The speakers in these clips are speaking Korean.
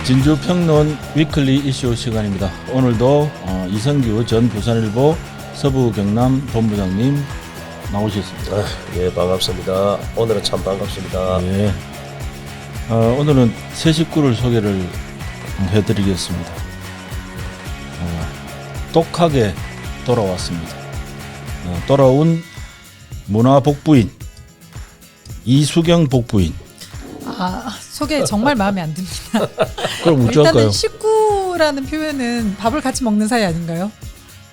진주평론 위클리 이슈 시간입니다. 오늘도 이성규 전 부산일보 서부 경남 본부장님 나오셨습니다. 예, 반갑습니다. 오늘은 참 반갑습니다. 예. 오늘은 새 식구를 소개를 해드리겠습니다. 똑하게 돌아왔습니다. 돌아온 문화복부인 이수경 복부인. 소개 정말 마음에 안 듭니다. 그럼 어쩔까요? 일단은 식구라는 표현은 밥을 같이 먹는 사이 아닌가요?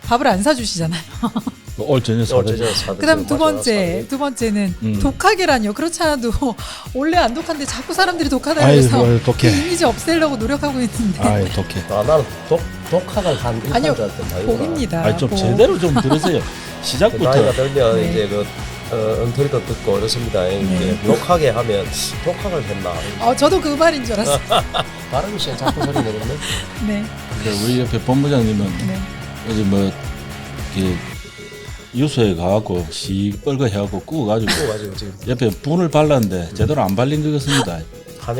밥을 안 사주시잖아요. 올 저녁 사드리죠. 그다음 두 번째는 독하게라뇨. 그렇지 않아도 원래 안 독한데 자꾸 사람들이 독하다 그래서 그 이미지 없애려고 노력하고 있는데. 아이 독해. 나는 독학을 한 아니요, 복입니다. 좀 제대로 좀 들으세요. 시작부터. 나이가 들면 네. 이제 엉터리도 듣고 그렇습니다. 이제 독하게 하면 독학을 했나? 저도 그 말인 줄 알았어요. 발음이 자꾸 소리 내거든요. 네. 우리 옆에 본부장님은 네. 어제 뭐 유소에 가갖고 씨 뻘거 해갖고 구워가지고 지금 옆에 분을 발랐는데 제대로 안 발린 것 같습니다.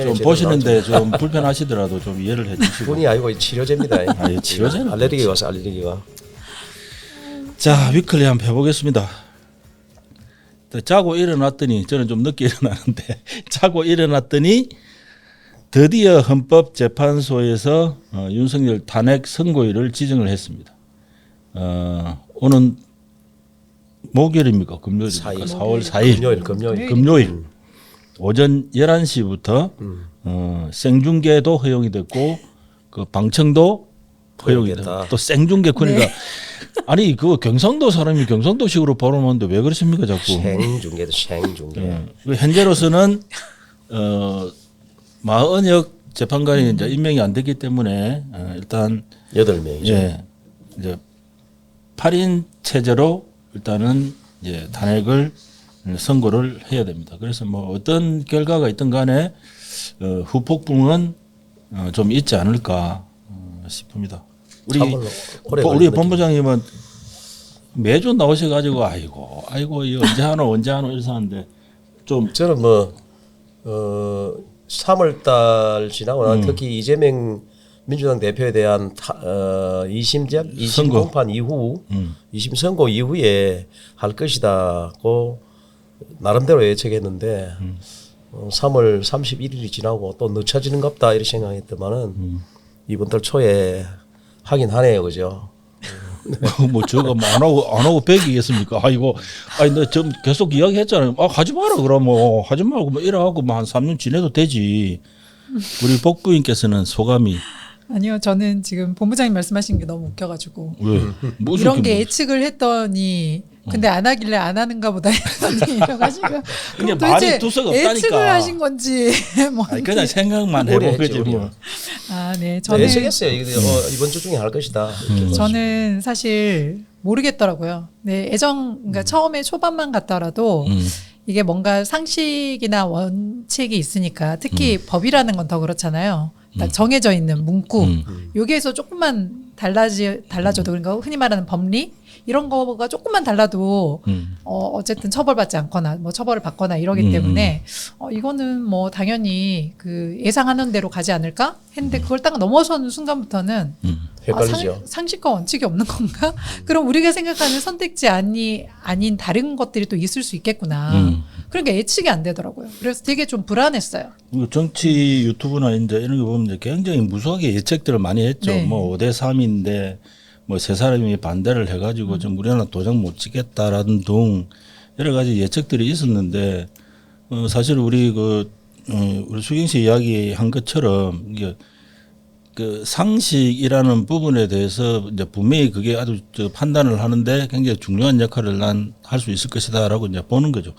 좀 보시는데 좀 불편하시더라도 좀 이해를 해주시고. 분이 아니고 치료제입니다. 예, 치료제는 알레르기가 와서 알레르기가. 자, 위클리 한번 해보겠습니다. 자고 일어났더니, 저는 좀 늦게 일어나는데 자고 일어났더니 드디어 헌법재판소에서 윤석열 탄핵 선고일을 지정을 했습니다. 오는 목요일입니까? 금요일입니까? 4월 4일. 금요일. 오전 11시부터 생중계도 허용이 됐고 그 방청도 허용이 됐고 또 생중계 그러니까 아니 그 경상도 사람이 경상도식으로 발음하는데 왜 그러십니까 자꾸? 생중계도 생중계. 현재로서는 마은혁 재판관이 이제 임명이 안 됐기 때문에 일단 8명이죠. 예, 이제 8인 체제로 일단은 이제 탄핵을 선고를 해야 됩니다. 그래서 뭐 어떤 결과가 있든 간에 후폭풍은 좀 있지 않을까 싶습니다. 우리 본부장님은 매주 나오셔가지고 아이고 이 언제 하노 이래서 하는데 좀 저는 3월달 지나고 난 특히 이재명 민주당 대표에 대한 2심 공판 이후 2심 선고 이후에 할 것이다고 나름대로 예측했는데 3월 31일이 지나고 또 늦춰지는갑다 이렇게 생각했더만은 이번 달 초에 하긴 하네요, 그죠? 뭐 저거 뭐 안 하고 배기겠습니까? 나 좀 계속 이야기했잖아요. 하지 마라 그럼 하지 말고 뭐 이래갖고 한 3년 지내도 되지. 우리 복부인께서는 소감이 아니요, 저는 지금 본부장님 말씀하신 게 너무 웃겨가지고 왜 이런 게 예측을 했더니 근데 안 하길래 안 하는가 보다 했더니 이래가지고 그냥 말이 두서가 없다니까. 예측을 하신 건지 그냥 생각만 해본 거지 뭐. 네, 저는 예측했어요. 이번 주 중에 할 것이다. 저는 사실 모르겠더라고요. 네, 그러니까 처음에 초반만 갔더라도 이게 뭔가 상식이나 원칙이 있으니까 특히 법이라는 건 더 그렇잖아요. 딱 정해져 있는 문구 여기에서 조금만 달라져도 그러니까 흔히 말하는 법리 이런 거가 조금만 달라도 어쨌든 처벌받지 않거나 뭐 처벌을 받거나 이러기 때문에 이거는 뭐 당연히 그 예상하는 대로 가지 않을까 했는데 그걸 딱 넘어서는 순간부터는 헷갈리죠. 상식과 원칙이 없는 건가? 그럼 우리가 생각하는 선택지 아닌 다른 것들이 또 있을 수 있겠구나. 그러니까 예측이 안 되더라고요. 그래서 되게 좀 불안했어요. 정치 유튜브나 이제 이런 거 보면 굉장히 무수하게 예측들을 많이 했죠. 네. 뭐 5대 3인데 뭐 세 사람이 반대를 해가지고 좀 우리나라 도장 못 찍겠다라는 등 여러 가지 예측들이 있었는데 사실 우리 수경 씨 이야기한 것처럼 이게 그 상식이라는 부분에 대해서 이제 분명히 그게 아주 판단을 하는데 굉장히 중요한 역할을 난 할 수 있을 것이다라고 이제 보는 거죠.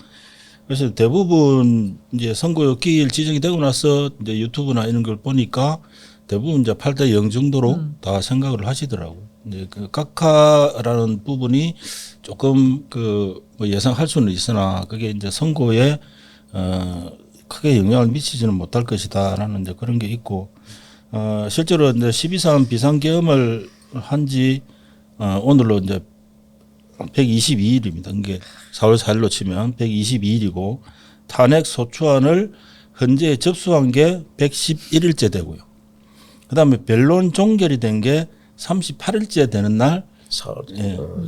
그래서 대부분 이제 선거기일 지정이 되고 나서 이제 유튜브나 이런 걸 보니까 대부분 이제 8대 0 정도로 다 생각을 하시더라고요. 이제 그 각하라는 부분이 조금 뭐 예상할 수는 있으나 그게 이제 선거에 크게 영향을 미치지는 못할 것이다라는 이제 그런 게 있고 실제로 이제 12.3 비상계엄을 한지 오늘로 이제 122일입니다. 이게 4월 4일로 치면 122일이고 탄핵 소추안을 현재 접수한 게 111일째 되고요. 그다음에 변론 종결이 된 게 38일째 되는 날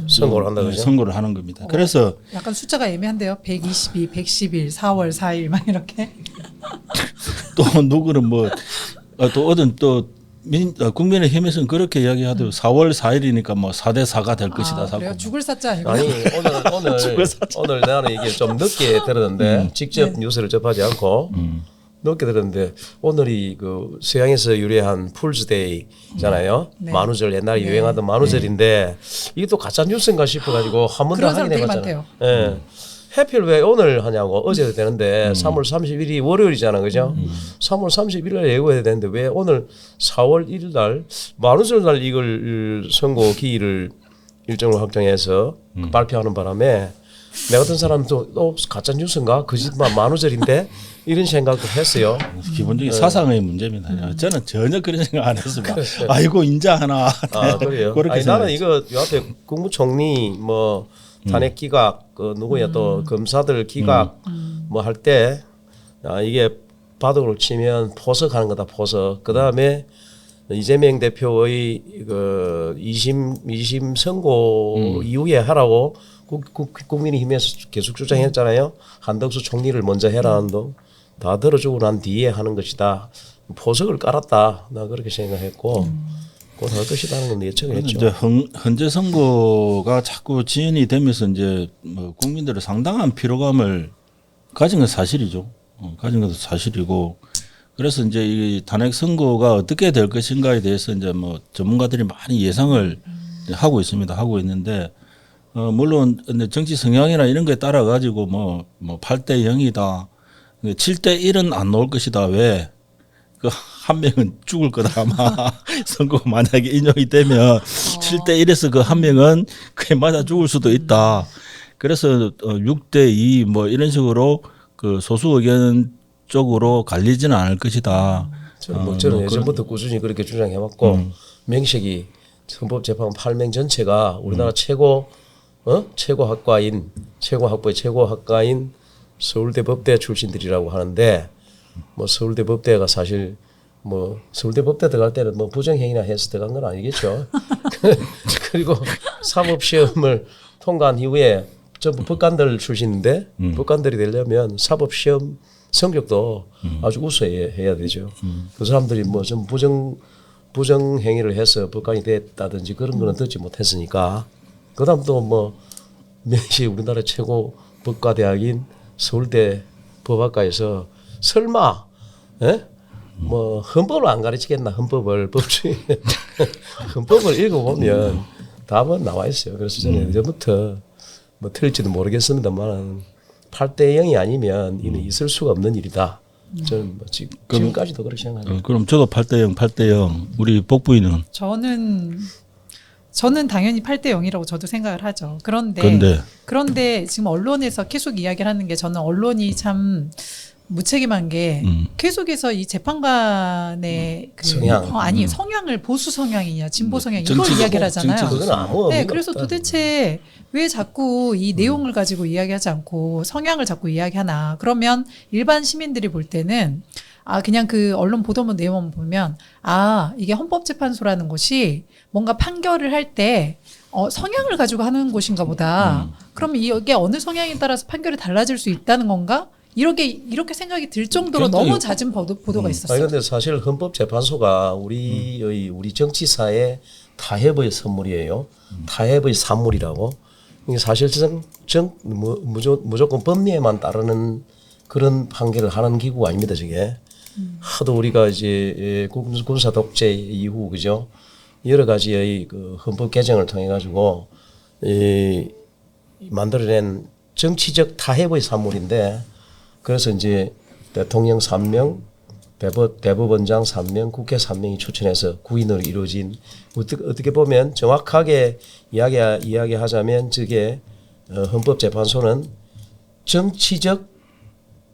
선고를 한다 그죠? 선고를 하는 겁니다. 그래서 약간 숫자가 애매한데요. 122, 110일, 4월 4일 막 이렇게. 또 누구는 뭐 또 어떤 또 국민의힘에서는 그렇게 이야기하더라고요. 4월 4일이니까 뭐 4대 4가 될 것이다. 아, 그래요? 사고. 죽을 사자 아니고. 아니 오늘 나는 이게 좀 늦게 들었는데 직접 뉴스를 접하지 않고 늦게 들었는데 오늘이 그 서양에서 유래한 풀스데이잖아요. 네. 만우절 옛날에 유행하던 만우절인데 이게 또 가짜 뉴스인가 싶어가지고 한 번도 그런 사람 되게 확인해봤잖아요. 예. 해필 왜 오늘 하냐고 어제도 되는데 3월 30일이 월요일이잖아, 그죠? 3월 31일에 예고해야 되는데 왜 오늘 4월 1일 날 만우절 날 이걸 선고 기일을 일정을 확정해서 발표하는 바람에 내 같은 사람도 가짜 뉴스인가 거짓말 만우절인데 이런 생각도 했어요. 기본적인 사상의 문제입니다. 저는 전혀 그런 생각 안 했습니다. 아이고 인자 하나. 아 그래요? 그렇게 아니, 나는 생각했어요. 이거 요 앞에 국무총리 뭐 탄핵 기각 그 누구야 또 검사들 기각 뭐 할 때 이게 바둑으로 치면 포석하는 거다 포석. 그 다음에 이재명 대표의 그 2심 선고 이후에 하라고 국민의힘에서 계속 주장했잖아요. 한덕수 총리를 먼저 해라는 등 다 들어주고 난 뒤에 하는 것이다. 포석을 깔았다. 나 그렇게 생각했고 곧 할 것이라는 건 예측했죠. 이제 헌재 선고가 자꾸 지연이 되면서 이제 뭐 국민들의 상당한 피로감을 가진 건 사실이죠. 가진 것도 사실이고 그래서 이제 이 탄핵 선고가 어떻게 될 것인가에 대해서 이제 뭐 전문가들이 많이 예상을 하고 있습니다. 하고 있는데 물론 근데 정치 성향이나 이런 거에 따라 가지고 뭐 8대 0이다. 7대 1은 안 나올 것이다. 왜? 그 한 명은 죽을 거다 아마 선거가 만약에 인용이 되면 7대 1에서 그 한 명은 그에 맞아 죽을 수도 있다. 그래서 6대 2 뭐 이런 식으로 그 소수 의견 쪽으로 갈리지는 않을 것이다. 저는 예전부터 꾸준히 그렇게 주장해왔고 명식이 헌법재판관 8명 전체가 우리나라 최고 학과인 최고 학부의 최고 학과인 서울대 법대 출신들이라고 하는데 뭐 서울대 법대가 사실 뭐 서울대 법대 들어갈 때는 뭐 부정행위나 해서 들어간 건 아니겠죠. 그리고 사법시험을 통과한 이후에 전부 법관들 출신인데 법관들이 되려면 사법시험 성적도 아주 우수해야 되죠. 그 사람들이 뭐 좀 부정행위를 해서 법관이 됐다든지 그런 거는 듣지 못했으니까 그다음 또 뭐 명시 우리나라 최고 법과대학인 서울대 법학과에서 설마 뭐 헌법을 안 가르치겠나 헌법을 법주의 헌법을 읽어보면 답은 나와 있어요. 그래서 저는 이제부터 뭐 틀릴지도 모르겠습니다만 8대 0이 아니면 이는 있을 수가 없는 일이다. 저는 뭐 지금까지도 그렇게 생각합니다. 그럼 저도 8대 0, 8대 0. 우리 복부인은 저는 당연히 8대 0이라고 저도 생각을 하죠. 그런데 지금 언론에서 계속 이야기를 하는 게 저는 언론이 참 무책임한 게 계속해서 이 재판관의 그 성향을 보수 성향이냐 진보 성향 이걸 이야기를 하잖아요. 네, 그래서 도대체 왜 자꾸 이 내용을 가지고 이야기하지 않고 성향을 자꾸 이야기하나? 그러면 일반 시민들이 볼 때는 그냥 그 언론 보도문 내용만 보면 이게 헌법재판소라는 곳이 뭔가 판결을 할 때 성향을 가지고 하는 곳인가 보다. 그럼 이게 어느 성향에 따라서 판결이 달라질 수 있다는 건가? 이렇게 생각이 들 정도로 너무 잦은 보도가 있었어요. 그런데 사실 헌법재판소가 우리 정치사의 타협의 선물이에요. 타협의 산물이라고. 이게 사실상 무조건 법리에만 따르는 그런 판결을 하는 기구가 아닙니다, 저게. 하도 우리가 이제 군사 독재 이후 그죠 여러 가지의 그 헌법 개정을 통해 가지고 만들어낸 정치적 타협의 산물인데 그래서 이제 대통령 3명, 대법원장 3명, 국회 3명이 추천해서 구인으로 이루어진 어떻게 보면 정확하게 이야기하자면 저게 헌법재판소는 정치적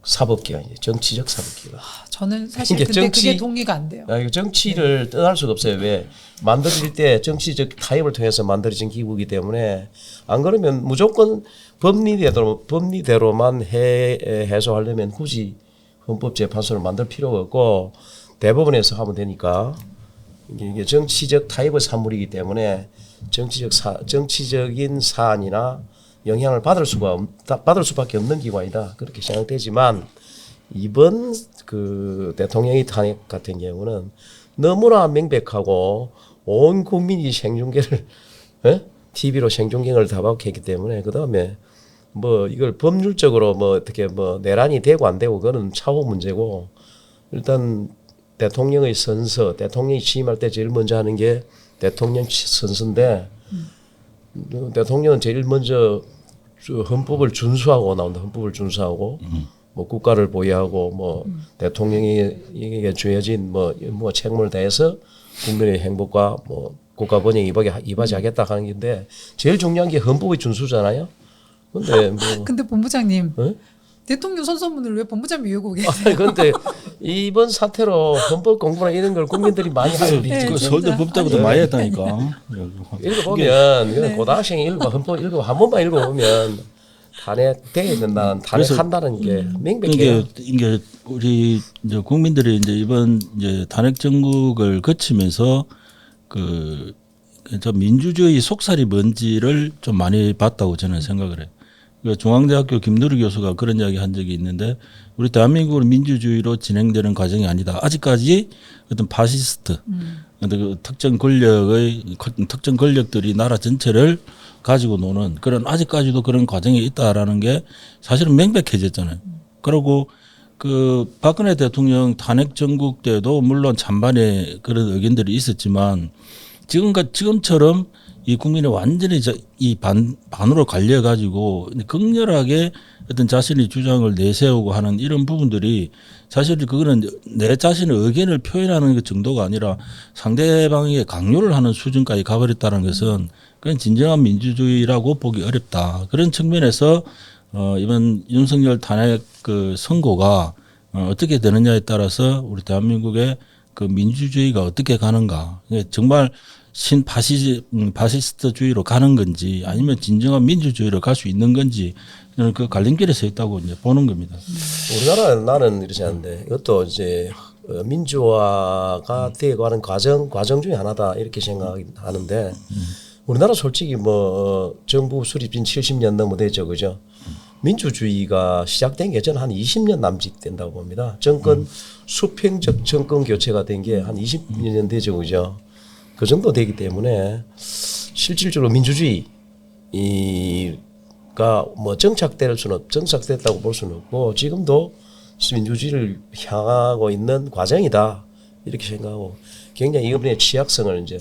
사법기관이에요. 정치적 사법기관. 저는 사실 근데 그게 동의가 안 돼요. 정치를 떠날 수가 없어요. 왜? 만들어질 때 정치적 타협을 통해서 만들어진 기구이기 때문에 안 그러면 무조건 법리대로만 해소하려면 굳이 헌법재판소를 만들 필요가 없고 대법원에서 하면 되니까 이게 정치적 타입의 산물이기 때문에 정치적인 사안이나 영향을 받을 수밖에 없는 기관이다 그렇게 생각되지만 이번 그 대통령의 탄핵 같은 경우는 너무나 명백하고 온 국민이 생중계를 TV로 생중계를 다 받겠기 때문에 그 다음에 뭐 이걸 법률적으로 뭐 어떻게 뭐 내란이 되고 안 되고 그거는 차후 문제고 일단 대통령의 선서, 대통령이 취임할 때 제일 먼저 하는 게 대통령 선서인데 대통령은 제일 먼저 헌법을 준수하고 나온다. 헌법을 준수하고 뭐 국가를 보위하고 뭐 대통령에게 주어진 뭐 책무를 다해서 국민의 행복과 뭐 국가 번영 이바지하겠다 하는 건데 제일 중요한 게 헌법의 준수잖아요. 근데 뭐 근데 본부장님 어? 대통령 선서문을 왜 본부장이 외우고 계세요? 아니 근데 이번 사태로 헌법 공부나 이런 걸 국민들이 많이 하고 네, 그 진짜. 서울대 법대부도 많이 했다니까. 읽어보면 고등학생이 읽어 한 번만 읽어보면 탄핵돼야 된다는 탄핵한다는 게 명백해요. 이게 우리 이제 국민들이 이제 이번 이제 탄핵 정국을 거치면서 저 민주주의 속살이 뭔지를 좀 많이 봤다고 저는 생각을 해요. 그 중앙대학교 김누리 교수가 그런 이야기 한 적이 있는데 우리 대한민국은 민주주의로 진행되는 과정이 아니다. 아직까지 어떤 파시스트, 어떤 그 특정 권력들이 나라 전체를 가지고 노는 그런 아직까지도 그런 과정이 있다라는 게 사실은 명백해졌잖아요. 그리고 그 박근혜 대통령 탄핵 정국 때도 물론 찬반의 그런 의견들이 있었지만 지금처럼 이 국민이 완전히 이 반으로 갈려 가지고 극렬하게 어떤 자신의 주장을 내세우고 하는 이런 부분들이 사실 그거는 내 자신의 의견을 표현하는 그 정도가 아니라 상대방에게 강요를 하는 수준까지 가버렸다는 것은 그건 진정한 민주주의라고 보기 어렵다. 그런 측면에서 이번 윤석열 탄핵 그 선고가 어떻게 되느냐에 따라서 우리 대한민국의 그 민주주의가 어떻게 가는가. 정말 파시스트주의로 가는 건지 아니면 진정한 민주주의로 갈 수 있는 건지 저는 그 갈림길에 서 있다고 이제 보는 겁니다. 우리나라는 나는 이렇지 않은데 이것도 이제 민주화가 되고 하는 과정 중에 하나다 이렇게 생각하는데 우리나라 솔직히 뭐 정부 수립진 70년 넘어 되죠, 그죠? 민주주의가 시작된 게 저는 한 20년 남짓 된다고 봅니다. 정권 수평적 정권 교체가 된 게 한 20년 되죠, 그죠? 그 정도 되기 때문에 실질적으로 민주주의가 뭐 정착됐다고 볼 수는 없고 지금도 민주주의를 향하고 있는 과정이다 이렇게 생각하고 굉장히 이번에 취약성을 이제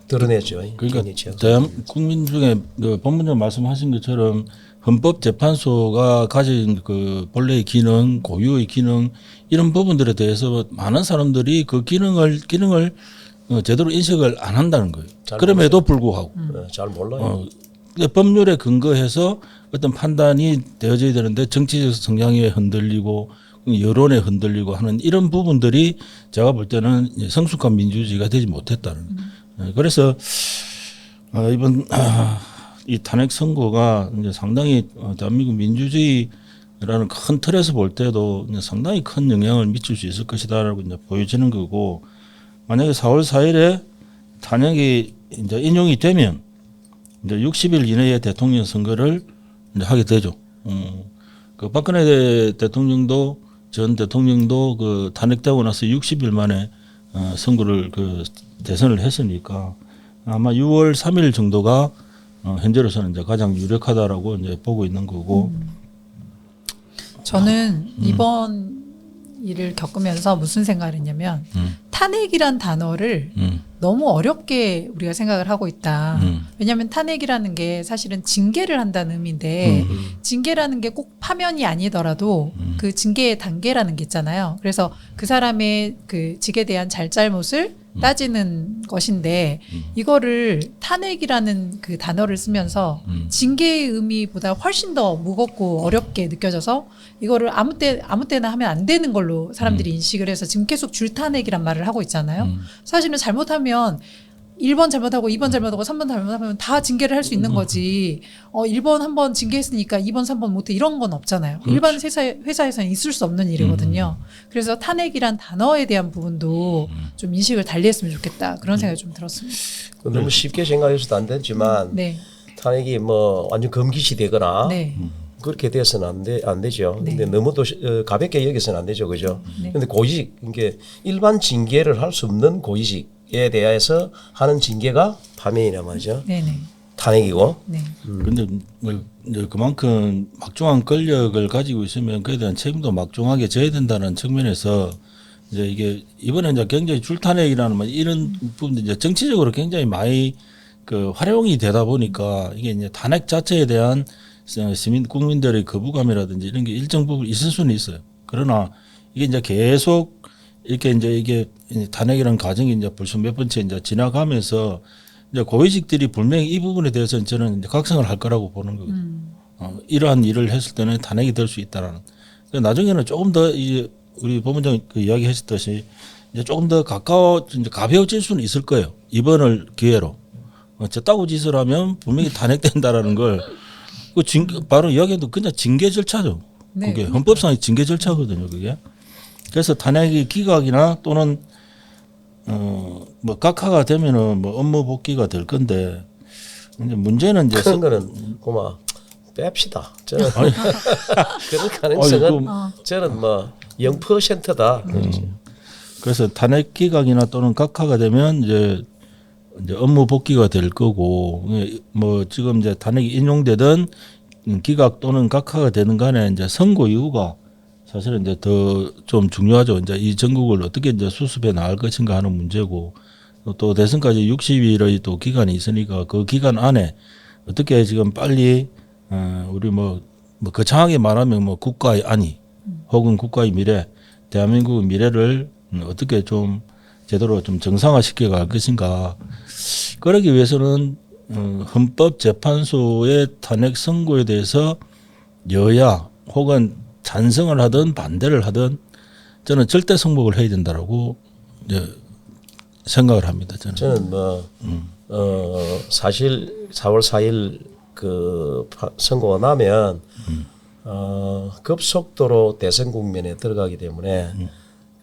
드러내죠. 그러니까 국민 중에 그 법무장 말씀하신 것처럼 헌법재판소가 가진 그 본래의 기능, 고유의 기능 이런 부분들에 대해서 많은 사람들이 그 기능을 제대로 인식을 안 한다는 거예요. 그럼에도 불구하고 잘 몰라요. 법률에 근거해서 어떤 판단이 되어져야 되는데 정치적 성향에 흔들리고 여론에 흔들리고 하는 이런 부분들이 제가 볼 때는 성숙한 민주주의가 되지 못했다는 거예요. 그래서 이번 이 탄핵 선고가 이제 상당히 대한민국 민주주의라는 큰 틀에서 볼 때도 이제 상당히 큰 영향을 미칠 수 있을 것이다라고 이제 보여지는 거고 만약에 4월 4일에 탄핵이 이제 인용이 되면 이제 60일 이내에 대통령 선거를 이제 하게 되죠. 그 박근혜 대통령도 전 대통령도 그 탄핵되고 나서 60일 만에 선거를 그 대선을 했으니까 아마 6월 3일 정도가 현재로서는 이제 가장 유력하다라고 이제 보고 있는 거고. 저는 이번 일을 겪으면서 무슨 생각을 했냐면 탄핵이란 단어를 너무 어렵게 우리가 생각을 하고 있다. 왜냐하면 탄핵이라는 게 사실은 징계를 한다는 의미인데 징계라는 게 꼭 파면이 아니더라도 그 징계의 단계라는 게 있잖아요. 그래서 그 사람의 그 직에 대한 잘잘못을 따지는 것인데 이거를 탄핵이라는 그 단어를 쓰면서 징계의 의미보다 훨씬 더 무겁고 어렵게 느껴져서 이거를 아무 때나 하면 안 되는 걸로 사람들이 인식을 해서 지금 계속 줄탄핵이란 말을 하고 있잖아요. 사실은 잘못하면 1번 잘못하고 2번 잘못하고 3번 잘못하면 다 징계를 할 수 있는 거지. 1번 한 번 징계했으니까 2번 3번 못해 이런 건 없잖아요. 일반 회사에서는 있을 수 없는 일이거든요. 그래서 탄핵이란 단어에 대한 부분도 좀 인식을 달리했으면 좋겠다. 그런 생각이 좀 들었습니다. 너무 쉽게 생각해서도 안 되지만 네. 탄핵이 뭐 완전 금기시 되거나 네. 그렇게 돼서는 안 되죠. 네. 근데 너무 또 가볍게 여기서는 안 되죠, 그죠? 네. 근데 고의식, 이게 일반 징계를 할 수 없는 고의식에 대해서 하는 징계가 파면이란 말이죠. 네네. 탄핵이고. 네. 근데 뭐 이제 그만큼 막중한 권력을 가지고 있으면 그에 대한 책임도 막중하게 져야 된다는 측면에서 이제 이게 이번에 이제 굉장히 줄탄핵이라는 뭐 이런 부분도 이제 정치적으로 굉장히 많이 그 활용이 되다 보니까 이게 이제 탄핵 자체에 대한 시민 국민들의 거부감이라든지 이런 게 일정 부분 있을 수는 있어요. 그러나 이게 이제 계속 이렇게 이게 탄핵이라는 과정이 이제 벌써 몇 번째 이제 지나가면서 이제 고위직들이 분명히 이 부분에 대해서는 저는 이제 각성을 할 거라고 보는 거거든요. 이러한 일을 했을 때는 탄핵이 될 수 있다라는. 나중에는 조금 더 이 우리 법원장 그 이야기하셨듯이 이제 조금 더 이제 가벼워질 수는 있을 거예요. 이번을 기회로. 저따구 짓을 하면 분명히 탄핵된다라는 걸 바로 이야기해도 그냥 징계 절차죠. 네, 그게 헌법상의 징계 절차거든요. 그게. 그래서 탄핵이 기각이나 또는 뭐 각하가 되면은 뭐 업무 복귀가 될 건데 이제 문제는 이제 그런 거는 고마 뺍시다. 저는 그런 가능성은 저는 뭐 0%다. 그래서 탄핵 기각이나 또는 각하가 되면 이제 업무 복귀가 될 거고 뭐 지금 이제 탄핵이 인용되든 기각 또는 각하가 되는 간에 이제 선고 이후가 사실은 이제 더 좀 중요하죠. 이제 이 전국을 어떻게 이제 수습해 나갈 것인가 하는 문제고 또 대선까지 60일의 또 기간이 있으니까 그 기간 안에 어떻게 지금 빨리 우리 뭐 거창하게 말하면 뭐 국가의 안위 혹은 국가의 미래, 대한민국의 미래를 어떻게 좀 제대로 좀 정상화시켜 갈 것인가. 그러기 위해서는 헌법재판소의 탄핵 선고에 대해서 여야 혹은 찬성을 하든 반대를 하든 저는 절대 승복을 해야 된다라고 생각을 합니다. 저는 사실 4월 4일 그 선고가 나면 급속도로 대선 국면에 들어가기 때문에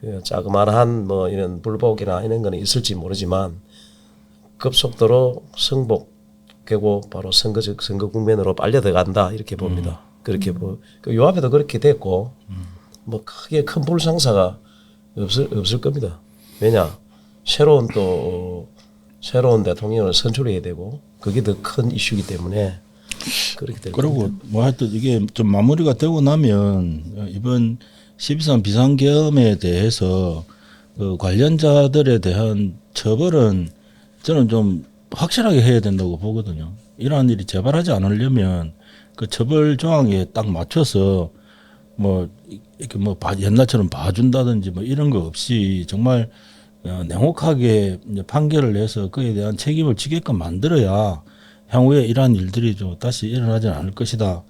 그 자그마한 뭐 이런 불복이나 이런 거는 있을지 모르지만 급속도로 승복되고 바로 선거 국면으로 빨려 들어간다 이렇게 봅니다. 그렇게 요 앞에도 그렇게 됐고 뭐 크게 큰 불상사가 없을 겁니다. 왜냐 새로운 대통령을 선출해야 되고 그게 더 큰 이슈이기 때문에 그렇게 될 그리고 겁니다. 뭐 하여튼 이게 좀 마무리가 되고 나면 이번 12.3 비상계엄에 대해서 그 관련자들에 대한 처벌은 저는 좀 확실하게 해야 된다고 보거든요. 이러한 일이 재발하지 않으려면 그 처벌 조항에 딱 맞춰서 뭐 이렇게 뭐 옛날처럼 봐준다든지 뭐 이런 거 없이 정말 냉혹하게 이제 판결을 내서 그에 대한 책임을 지게끔 만들어야 향후에 이러한 일들이 좀 다시 일어나지 않을 것이다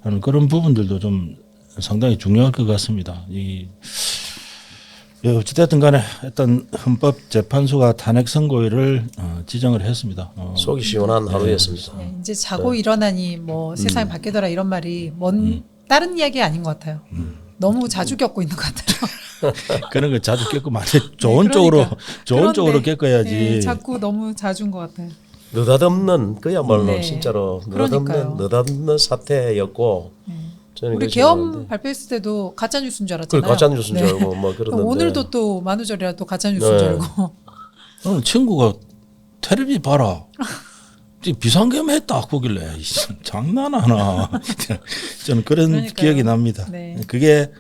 하는 그런 부분들도 좀 상당히 중요할 것 같습니다. 어찌됐든 간에 일단 헌법재판소가 탄핵 선고일을 지정을 했습니다. 속이 시원한 하루였습니다. 네, 이제 자고 일어나니 뭐 세상이 바뀌더라 이런 말이 다른 이야기 아닌 것 같아요. 너무 자주 겪고 있는 것 같아요. 그런 거 자주 겪으면 안 돼. 좋은 네, 쪽으로 그러니까. 좋은 쪽으로 그런데, 겪어야지. 네, 자꾸 너무 자주인 것 같아요. 느닷없는 그야말로 네. 진짜로 그러니까요. 느닷없는 사태였고 저는 우리 그렇게 계엄 생각하는데. 발표했을 때도 가짜 뉴스인 줄 알았잖아요. 그 가짜 뉴스인 줄 알고 뭐 그러는데 오늘도 또 만우절이라 또 가짜 뉴스인 줄 네. 알고. 오늘 친구가 텔레비 봐라. 비상계엄 했다 보길래 장난하나. 저는 그런 그러니까요. 기억이 납니다. 네. 그게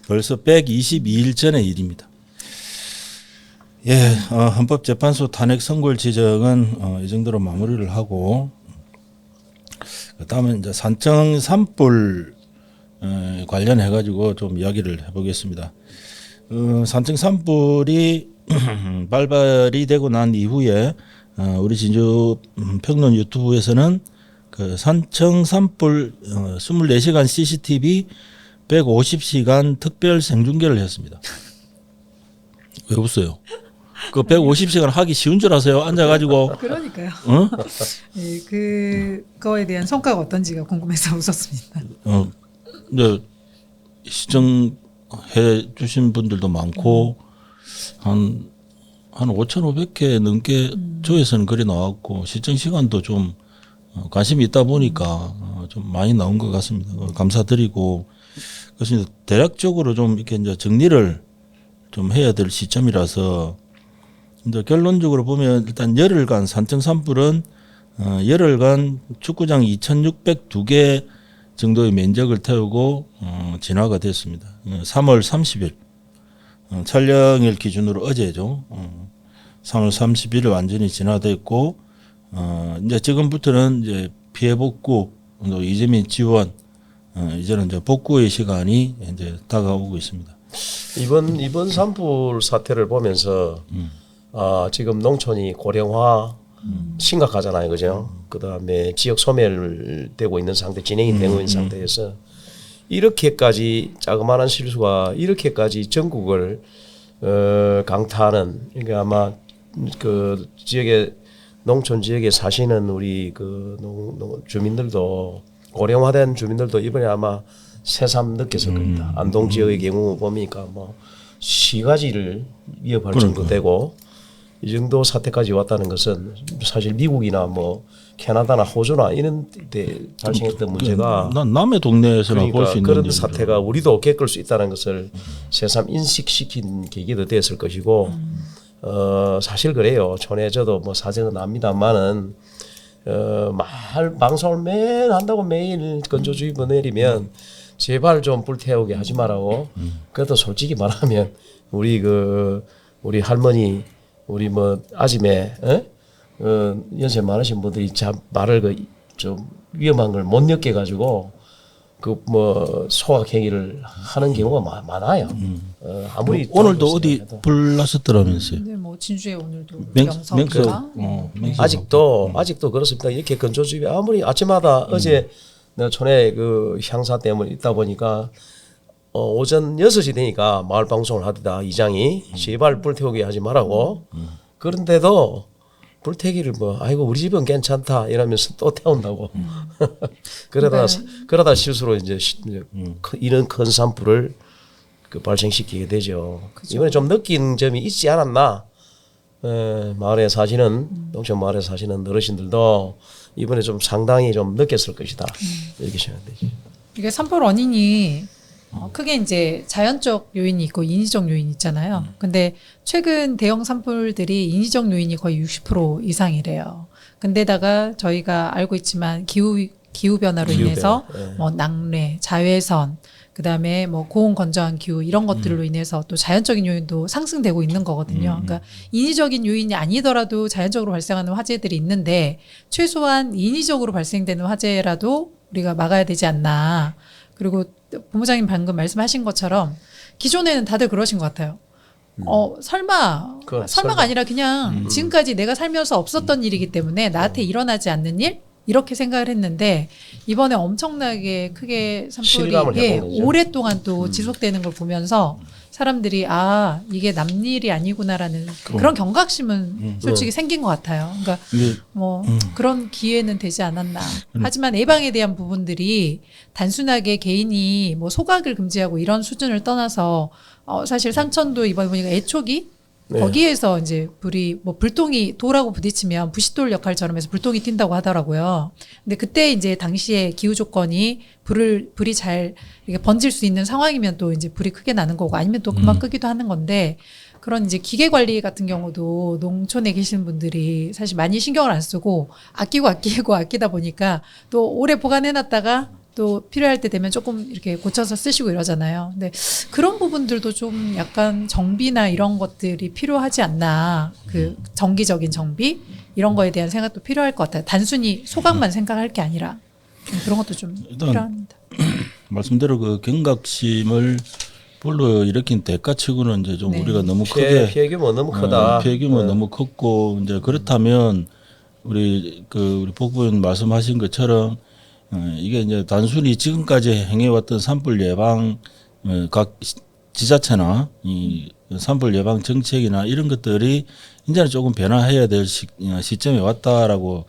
벌써 122일 전의 일입니다. 예, 헌법재판소 탄핵 선고일 지정은 이 정도로 마무리를 하고 그다음에 이제 산청 산불 관련해 가지고 좀 이야기를 해보겠습니다. 산청 산불이 발발이 되고 난 이후에 우리 진주 평론 유튜브에서는 그 산청 산불 24시간 CCTV 150시간 특별 생중계를 했습니다. 왜 웃어요? 그 150시간 하기 쉬운 줄 아세요? 앉아가지고. 그러니까요. 어? 네, 그거에 대한 성과가 어떤지가 궁금해서 웃었습니다. 이제 시청해 주신 분들도 많고 한 5,500회 넘게 조회수는 그리 나왔고 시청 시간도 좀 관심이 있다 보니까 좀 많이 나온 것 같습니다. 감사드리고 그래서 이제 대략적으로 좀 이렇게 이제 정리를 좀 해야 될 시점이라서 이제 결론적으로 보면 일단 열흘간 산청 산불은 열흘간 축구장 2,602개 정도의 면적을 태우고 진화가 됐습니다. 3월 30일 촬영일 기준으로 어제죠. 3월 30일 완전히 진화됐고 이제 지금부터는 이제 피해 복구, 또 이재민 지원, 이제는 이제 복구의 시간이 이제 다가오고 있습니다. 이번 산불 사태를 보면서 지금 농촌이 고령화 심각하잖아요, 그죠? 그다음에 지역 소멸되고 있는 상태, 진행이 되고 있는 상태에서 이렇게까지 자그마한 실수가 이렇게까지 전국을 강타하는, 그러니까 아마 그 지역에 농촌 지역에 사시는 우리 그 주민들도 고령화된 주민들도 이번에 아마 새삼 느꼈을 겁니다. 안동 지역의 경우 보니까 뭐 시가지를 위협할 정도 되고 이 정도 사태까지 왔다는 것은 사실 미국이나 뭐 캐나다나 호주나 이런 데 발생했던 문제가 난 남의 동네에서나 볼 수 있는 그런 일이죠. 사태가 우리도 겪을 수 있다는 것을 새삼 인식시킨 계기도 됐을 것이고 사실 그래요. 촌에 저도 뭐 사정은 압니다만은 방송을 매일 한다고 매일 건조주의보 내리면 제발 좀 불태우게 하지 말라고. 그래도 솔직히 말하면 우리 할머니 우리 뭐 아침에 연세 많으신 분들이 말을 좀 위험한 걸 못 느껴 가지고 그 뭐 소각 행위를 하는 경우가 많아요. 아무리 오늘도 어디 불 났었더라면서요. 근데 뭐 진주에 오늘도 맹석, 명석이나 아직도 그렇습니다. 이렇게 건조주의 아무리 아침마다 어제 내가 촌에 그 향사 때문에 있다 보니까 오전 6시 되니까 마을 방송을 하더다 이장이 제발 불태우게 하지 말라고. 그런데도 불태기를 뭐 아이고 우리 집은 괜찮다 이러면서 또 태운다고. 그러다 실수로 이제 이런 큰 산불을 발생시키게 되죠. 그죠. 이번에 좀 느낀 점이 있지 않았나? 마을에 사시는 농촌 마을에 사시는 어르신들도 이번에 좀 상당히 좀 느꼈을 것이다. 이렇게 생각되죠. 이게 산불 원인이 크게 이제 자연적 요인이 있고 인위적 요인이 있잖아요. 근데 최근 대형 산불들이 인위적 요인이 거의 60% 이상이래요. 근데다가 저희가 알고 있지만 기후 변화로 인해서 뭐 낙뢰, 자외선, 그다음에 뭐 고온 건조한 기후 이런 것들로 인해서 또 자연적인 요인도 상승되고 있는 거거든요. 그러니까 인위적인 요인이 아니더라도 자연적으로 발생하는 화재들이 있는데 최소한 인위적으로 발생되는 화재라도 우리가 막아야 되지 않나. 그리고 본부장님 방금 말씀하신 것처럼 기존에는 다들 그러신 것 같아요. 설마가 아니라 그냥 지금까지 내가 살면서 없었던 일이기 때문에 나한테 일어나지 않는 일? 이렇게 생각을 했는데 이번에 엄청나게 크게 산불이 오랫동안 또 지속되는 걸 보면서 사람들이 이게 남일이 아니구나라는 그런 경각심은 솔직히 생긴 것 같아요. 그러니까 뭐 그런 기회는 되지 않았나. 하지만 예방에 대한 부분들이 단순하게 개인이 뭐 소각을 금지하고 이런 수준을 떠나서 사실 삼천도 이번에 보니까 애초기 거기에서 이제 불이 뭐 불똥이 돌하고 부딪히면 부싯돌 역할처럼 해서 불똥이 튄다고 하더라고요. 근데 그때 이제 당시에 기후 조건이 불이 잘 이렇게 번질 수 있는 상황이면 또 이제 불이 크게 나는 거고 아니면 또 금방 끄기도 하는 건데 그런 이제 기계 관리 같은 경우도 농촌에 계시는 분들이 사실 많이 신경을 안 쓰고 아끼다 보니까 또 오래 보관해놨다가 또 필요할 때 되면 조금 이렇게 고쳐서 쓰시고 이러잖아요. 근데 그런 부분들도 좀 약간 정비나 이런 것들이 필요하지 않나. 그 정기적인 정비 이런 거에 대한 생각도 필요할 것 같아요. 단순히 소각만 생각할 게 아니라 그런 것도 좀 필요합니다. 말씀대로 그 경각심을 불러일으킨 대가치고는 이제 좀 우리가 너무 크게 피해 규모 너무 크다. 피해 규모 너무 컸고 이제 그렇다면 우리 복부원 말씀하신 것처럼 이게 이제 단순히 지금까지 행해왔던 산불 예방 각 지자체나 이 산불 예방 정책이나 이런 것들이 이제는 조금 변화해야 될 시점에 왔다라고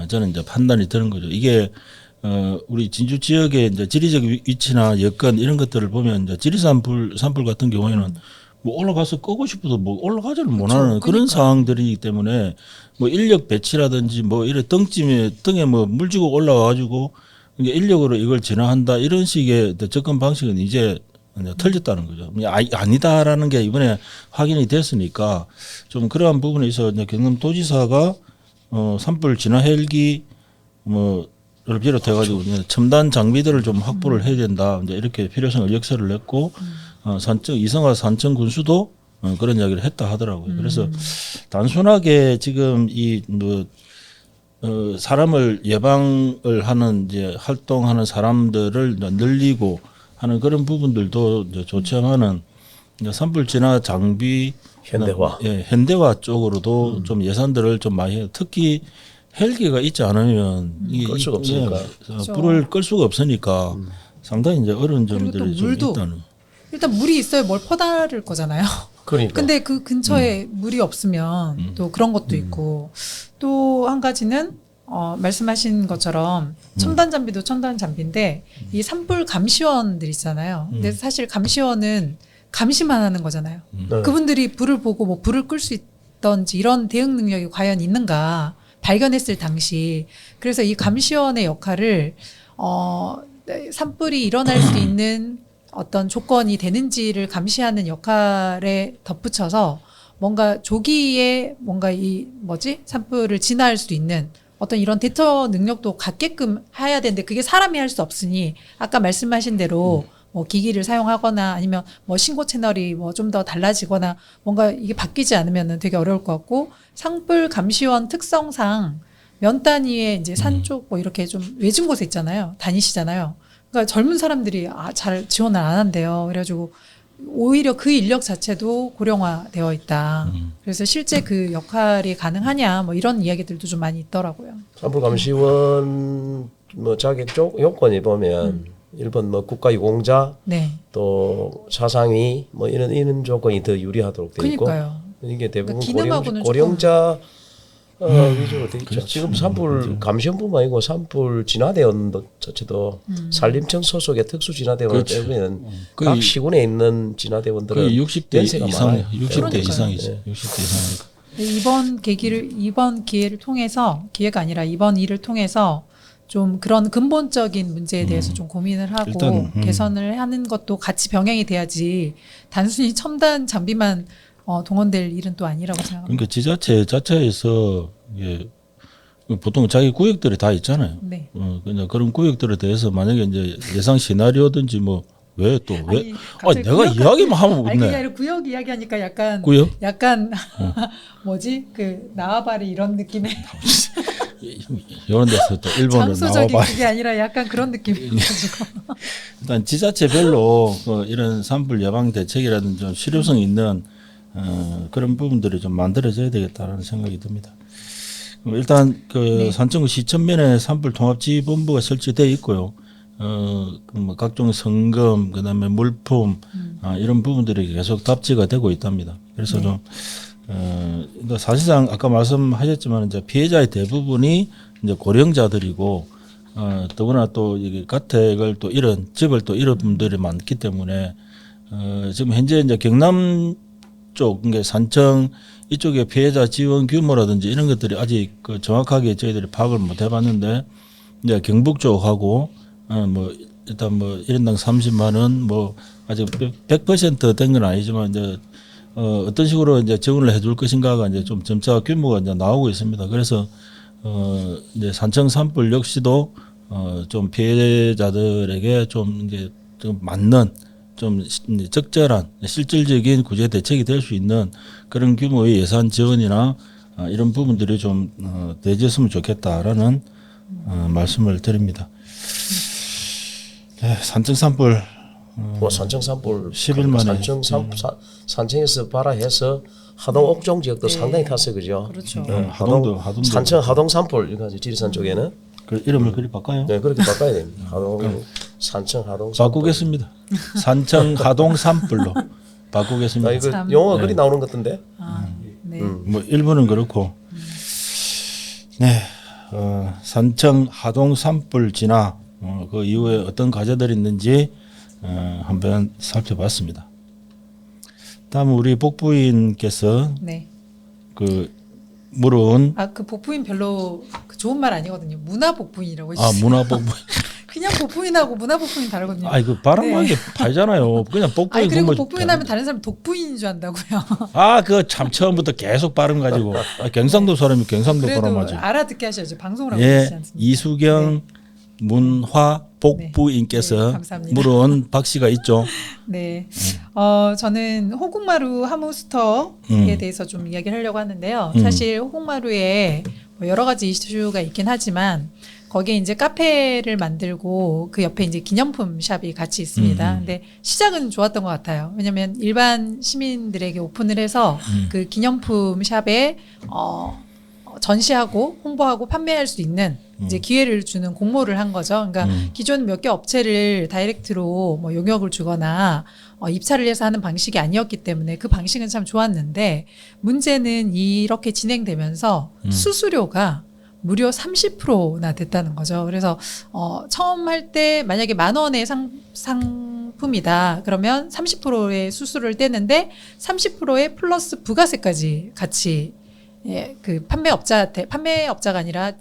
저는 이제 판단이 드는 거죠. 이게 우리 진주 지역의 이제 지리적 위치나 여건 이런 것들을 보면 이제 지리산불 같은 경우에는 뭐 올라가서 끄고 싶어도 뭐 올라가지를 못하는 그런 상황들이기 때문에 뭐 인력 배치라든지 뭐 이런 등에 뭐 물 지고 올라와가지고 이제 인력으로 이걸 진화한다 이런 식의 접근 방식은 이제 틀렸다는 거죠. 아니다라는 게 이번에 확인이 됐으니까 좀 그러한 부분에 있어서 이제 경남도지사가 산불 진화 헬기 뭐를 비롯해가지고 첨단 장비들을 좀 확보를 해야 된다. 이제 이렇게 필요성을 역설을 냈고 이성화 산청 군수도 그런 이야기를 했다 하더라고요. 그래서 단순하게 지금 사람을 예방을 하는 이제 활동하는 사람들을 늘리고 하는 그런 부분들도 이제 좋지만은 이제 산불 진화 장비 현대화, 현대화 쪽으로도 좀 예산들을 좀 많이 해요. 특히 헬기가 있지 않으면 끌 수가 없으니까 불을 끌 수가 없으니까 상당히 이제 어려운 점들이 좀 있다는. 일단 물이 있어야 뭘 퍼다를 거잖아요. 그러니까. 근데 그 근처에 물이 없으면 또 그런 것도 있고 또 한 가지는 말씀하신 것처럼 첨단 장비도 첨단 장비인데 이 산불 감시원들 있잖아요. 근데 사실 감시원은 감시만 하는 거잖아요. 그분들이 불을 보고 뭐 불을 끌 수 있던지 이런 대응 능력이 과연 있는가 발견했을 당시. 그래서 이 감시원의 역할을 산불이 일어날 수 있는 어떤 조건이 되는지를 감시하는 역할에 덧붙여서 뭔가 조기에 뭔가 산불을 진화할 수 있는 어떤 이런 대처 능력도 갖게끔 해야 되는데 그게 사람이 할 수 없으니 아까 말씀하신 대로 뭐 기기를 사용하거나 아니면 뭐 신고 채널이 뭐 좀 더 달라지거나 뭔가 이게 바뀌지 않으면은 되게 어려울 것 같고 산불 감시원 특성상 면 단위의 이제 산 쪽 뭐 이렇게 좀 외진 곳에 있잖아요. 다니시잖아요. 그러니까 젊은 사람들이 잘 지원을 안 한대요. 그래가지고 오히려 그 인력 자체도 고령화되어 있다. 그래서 실제 그 역할이 가능하냐 뭐 이런 이야기들도 좀 많이 있더라고요. 산불 감시원 뭐 자격 요건에 보면 일본 뭐 국가유공자 네. 또 사상위 뭐 이런 조건이 더 유리하도록 돼 있고 그러니까요. 이게 대부분 기능하고는 고령자 위주로 돼 있죠. 지금 산불 감시원뿐만 아니고 산불 진화대원 자체도 산림청 소속의 특수 진화대원 때문에는 각 시군에 있는 진화대원들은 60대 연세가 이상, 많아요. 60대 이상이죠. 네. 60대 이상이니까. 이번 기회를 통해서 기회가 아니라 이번 일을 통해서 좀 그런 근본적인 문제에 대해서 좀 고민을 하고 일단, 개선을 하는 것도 같이 병행이 돼야지 단순히 첨단 장비만 동원될 일은 또 아니라고 생각합니다. 그러니까 지자체 자체에서 이게 보통 자기 구역들이 다 있잖아요. 네. 그냥 그런 구역들에 대해서 만약에 이제 예상 시나리오든지 뭐 왜 또 왜? 내가 이야기만 하면 아니 그게 웃네. 아니라 구역 이야기하니까 약간 뭐지 그 나와바리 이런 느낌의 이런 데서 또 일본으로 장소적인 나와봐. 그게 아니라 약간 그런 느낌이가지고 일단 지자체별로 이런 산불 예방 대책이라든지 좀 실효성 있는 그런 부분들이 좀 만들어져야 되겠다라는 생각이 듭니다. 일단 산청구 시천면에 산불 통합지휘본부가 설치되어 있고요. 뭐 각종 성금, 그다음에 물품 이런 부분들이 계속 답지가 되고 있답니다. 그래서 좀 사실상 아까 말씀하셨지만 이제 피해자의 대부분이 이제 고령자들이고 더구나 또 이게 가택을 또 집을 또 잃은 분들이 많기 때문에 지금 현재 이제 경남 쪽, 그러니까 산청 이쪽의 피해자 지원 규모라든지 이런 것들이 아직 정확하게 저희들이 파악을 못 해봤는데 이제 경북 쪽하고 뭐 일단 뭐 1인당 30만 원 뭐 아직 100% 된 건 아니지만 이제 어떤 식으로 이제 지원을 해줄 것인가가 이제 좀 점차 규모가 이제 나오고 있습니다. 그래서 이제 산청 산불 역시도 좀 피해자들에게 좀 이제 좀 맞는 좀 적절한 실질적인 구제 대책이 될 수 있는 그런 규모의 예산 지원이나 이런 부분들이 좀 되었으면 좋겠다라는 말씀을 드립니다. 네, 산청 산불 뭐 산청 산불 10일 만에 산청에서 발화해서 하동 옥종 지역도 상당히 탔어요, 그죠? 그렇죠. 하동도 산청 하동 산불 이거 지리산 쪽에는 이름을 그리 바꿔요. 네, 그렇게 바꿔야 됩니다. 하동 산청 하동 산불. 바꾸겠습니다. 산청 하동 산불로. 바꾸겠습니다. 나 이거 참. 영어가 네. 그리 나오는 것 같은데. 아, 네. 뭐 일부는 그렇고. 네. 산청 하동 산불 진화 그 이후에 어떤 과제들이 있는지 한번 살펴봤습니다. 다음 우리 복부인께서 네. 그 물은 그 복부인 별로 그 좋은 말 아니거든요. 문화 복부인이라고 해주세요. 문화 복부. 그냥 복부인하고 문화 복부인 다르거든요. 그 발음한 게 팔잖아요. 그냥 복부인. 그리고 그거 복부인 하면 다른 사람 독부인인 줄 안다고요. 그거 참 처음부터 계속 발음 가지고 경상도 사람이 경상도 그래도 발음하지. 알아듣게 하셔야죠. 방송을 하고 예, 계시지 않습니까? 이수경 문화 복부인께서 네, 감사합니다. 물은 박씨가 있죠. 네. 저는 호국마루 하무스터에 대해서 좀 이야기를 하려고 하는데요. 사실 호국마루에 뭐 여러 가지 이슈가 있긴 하지만 거기에 이제 카페를 만들고 그 옆에 이제 기념품 샵이 같이 있습니다. 근데 시작은 좋았던 것 같아요. 왜냐하면 일반 시민들에게 오픈을 해서 그 기념품 샵에 전시하고 홍보하고 판매할 수 있는 이제 기회를 주는 공모를 한 거죠. 그러니까 기존 몇 개 업체를 다이렉트로 뭐 용역을 주거나 입찰을 해서 하는 방식이 아니었기 때문에 그 방식은 참 좋았는데 문제는 이렇게 진행되면서 수수료가 무려 30%나 됐다는 거죠. 그래서 처음 할 때 만약에 10,000원의 상품이다. 그러면 30%의 수수료를 떼는데 30%의 플러스 부가세까지 같이 그 판매업자가 아니라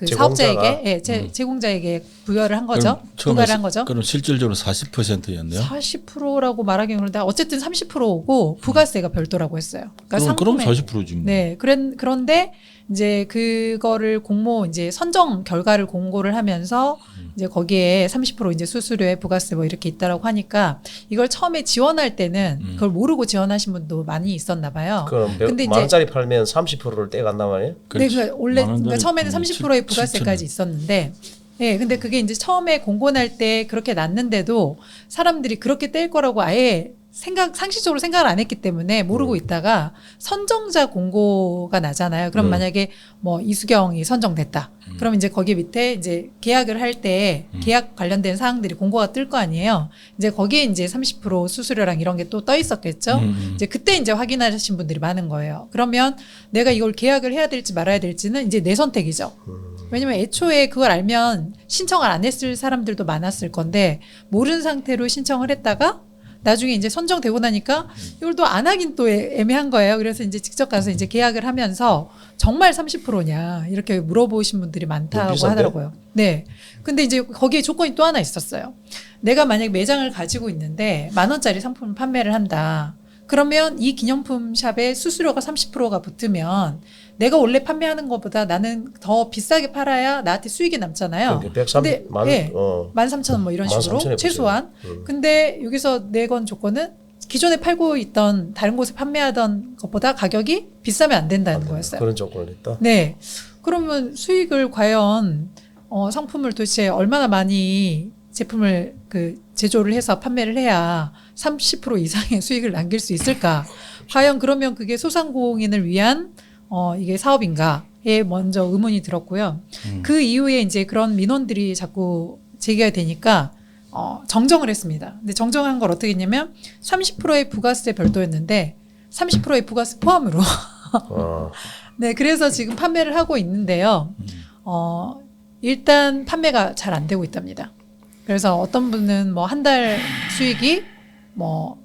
사업자에게 제공자에게 부여를 한 거죠. 부과를 한 거죠. 그럼 실질적으로 40%였네요. 40%라고 말하기는 그런데 어쨌든 30%고 부가세가 별도라고 했어요. 그러니까 그럼 40%지 뭐. 네, 그런데 이제 그거를 이제 선정 결과를 공고를 하면서 이제 거기에 30% 이제 수수료에 부가세 뭐 이렇게 있다라고 하니까 이걸 처음에 지원할 때는 그걸 모르고 지원하신 분도 많이 있었나 봐요. 그럼 근데 만 원짜리 팔면 30%를 떼간단 말이에요? 네, 그러니까 처음에는 음, 30%의 부가세까지 있었는데, 근데 그게 이제 처음에 공고날 때 그렇게 났는데도 사람들이 그렇게 뗄 거라고 아예 상식적으로 생각을 안 했기 때문에 모르고 있다가 선정자 공고가 나잖아요. 그럼 만약에 뭐 이수경이 선정됐다. 그럼 이제 거기 밑에 이제 계약을 할 때 계약 관련된 사항들이 공고가 뜰 거 아니에요. 이제 거기에 이제 30% 수수료랑 이런 게 또 떠 있었겠죠. 이제 그때 이제 확인하신 분들이 많은 거예요. 그러면 내가 이걸 계약을 해야 될지 말아야 될지는 이제 내 선택이죠. 왜냐면 애초에 그걸 알면 신청을 안 했을 사람들도 많았을 건데 모르는 상태로 신청을 했다가 나중에 이제 선정되고 나니까 이걸 또 안 하긴 또 애매한 거예요. 그래서 이제 직접 가서 이제 계약을 하면서 정말 30%냐 이렇게 물어보신 분들이 많다고 하더라고요. 네. 근데 이제 거기에 조건이 또 하나 있었어요. 내가 만약 매장을 가지고 있는데 10,000원짜리 상품을 판매를 한다. 그러면 이 기념품 샵에 수수료가 30%가 붙으면 내가 원래 판매하는 것보다 나는 더 비싸게 팔아야 나한테 수익이 남잖아요. 그러니까 13,000원 뭐 이런 식으로 13,000에 최소한. 근데 여기서 내건 조건은 기존에 팔고 있던 다른 곳에 판매하던 것보다 가격이 비싸면 안 된다는 거였어요. 그런 조건을 했다. 네. 그러면 수익을 과연 상품을 도대체 얼마나 많이 제품을 제조를 해서 판매를 해야 30% 이상의 수익을 남길 수 있을까? 과연 그러면 그게 소상공인을 위한 이게 사업인가에 먼저 의문이 들었고요. 그 이후에 이제 그런 민원들이 자꾸 제기가 되니까 정정을 했습니다. 근데 정정한 걸 어떻게 했냐면 30%의 부가세 별도였는데 30%의 부가세 포함으로 네, 그래서 지금 판매를 하고 있는데요. 일단 판매가 잘 안 되고 있답니다. 그래서 어떤 분은 뭐 한 달 수익이 뭐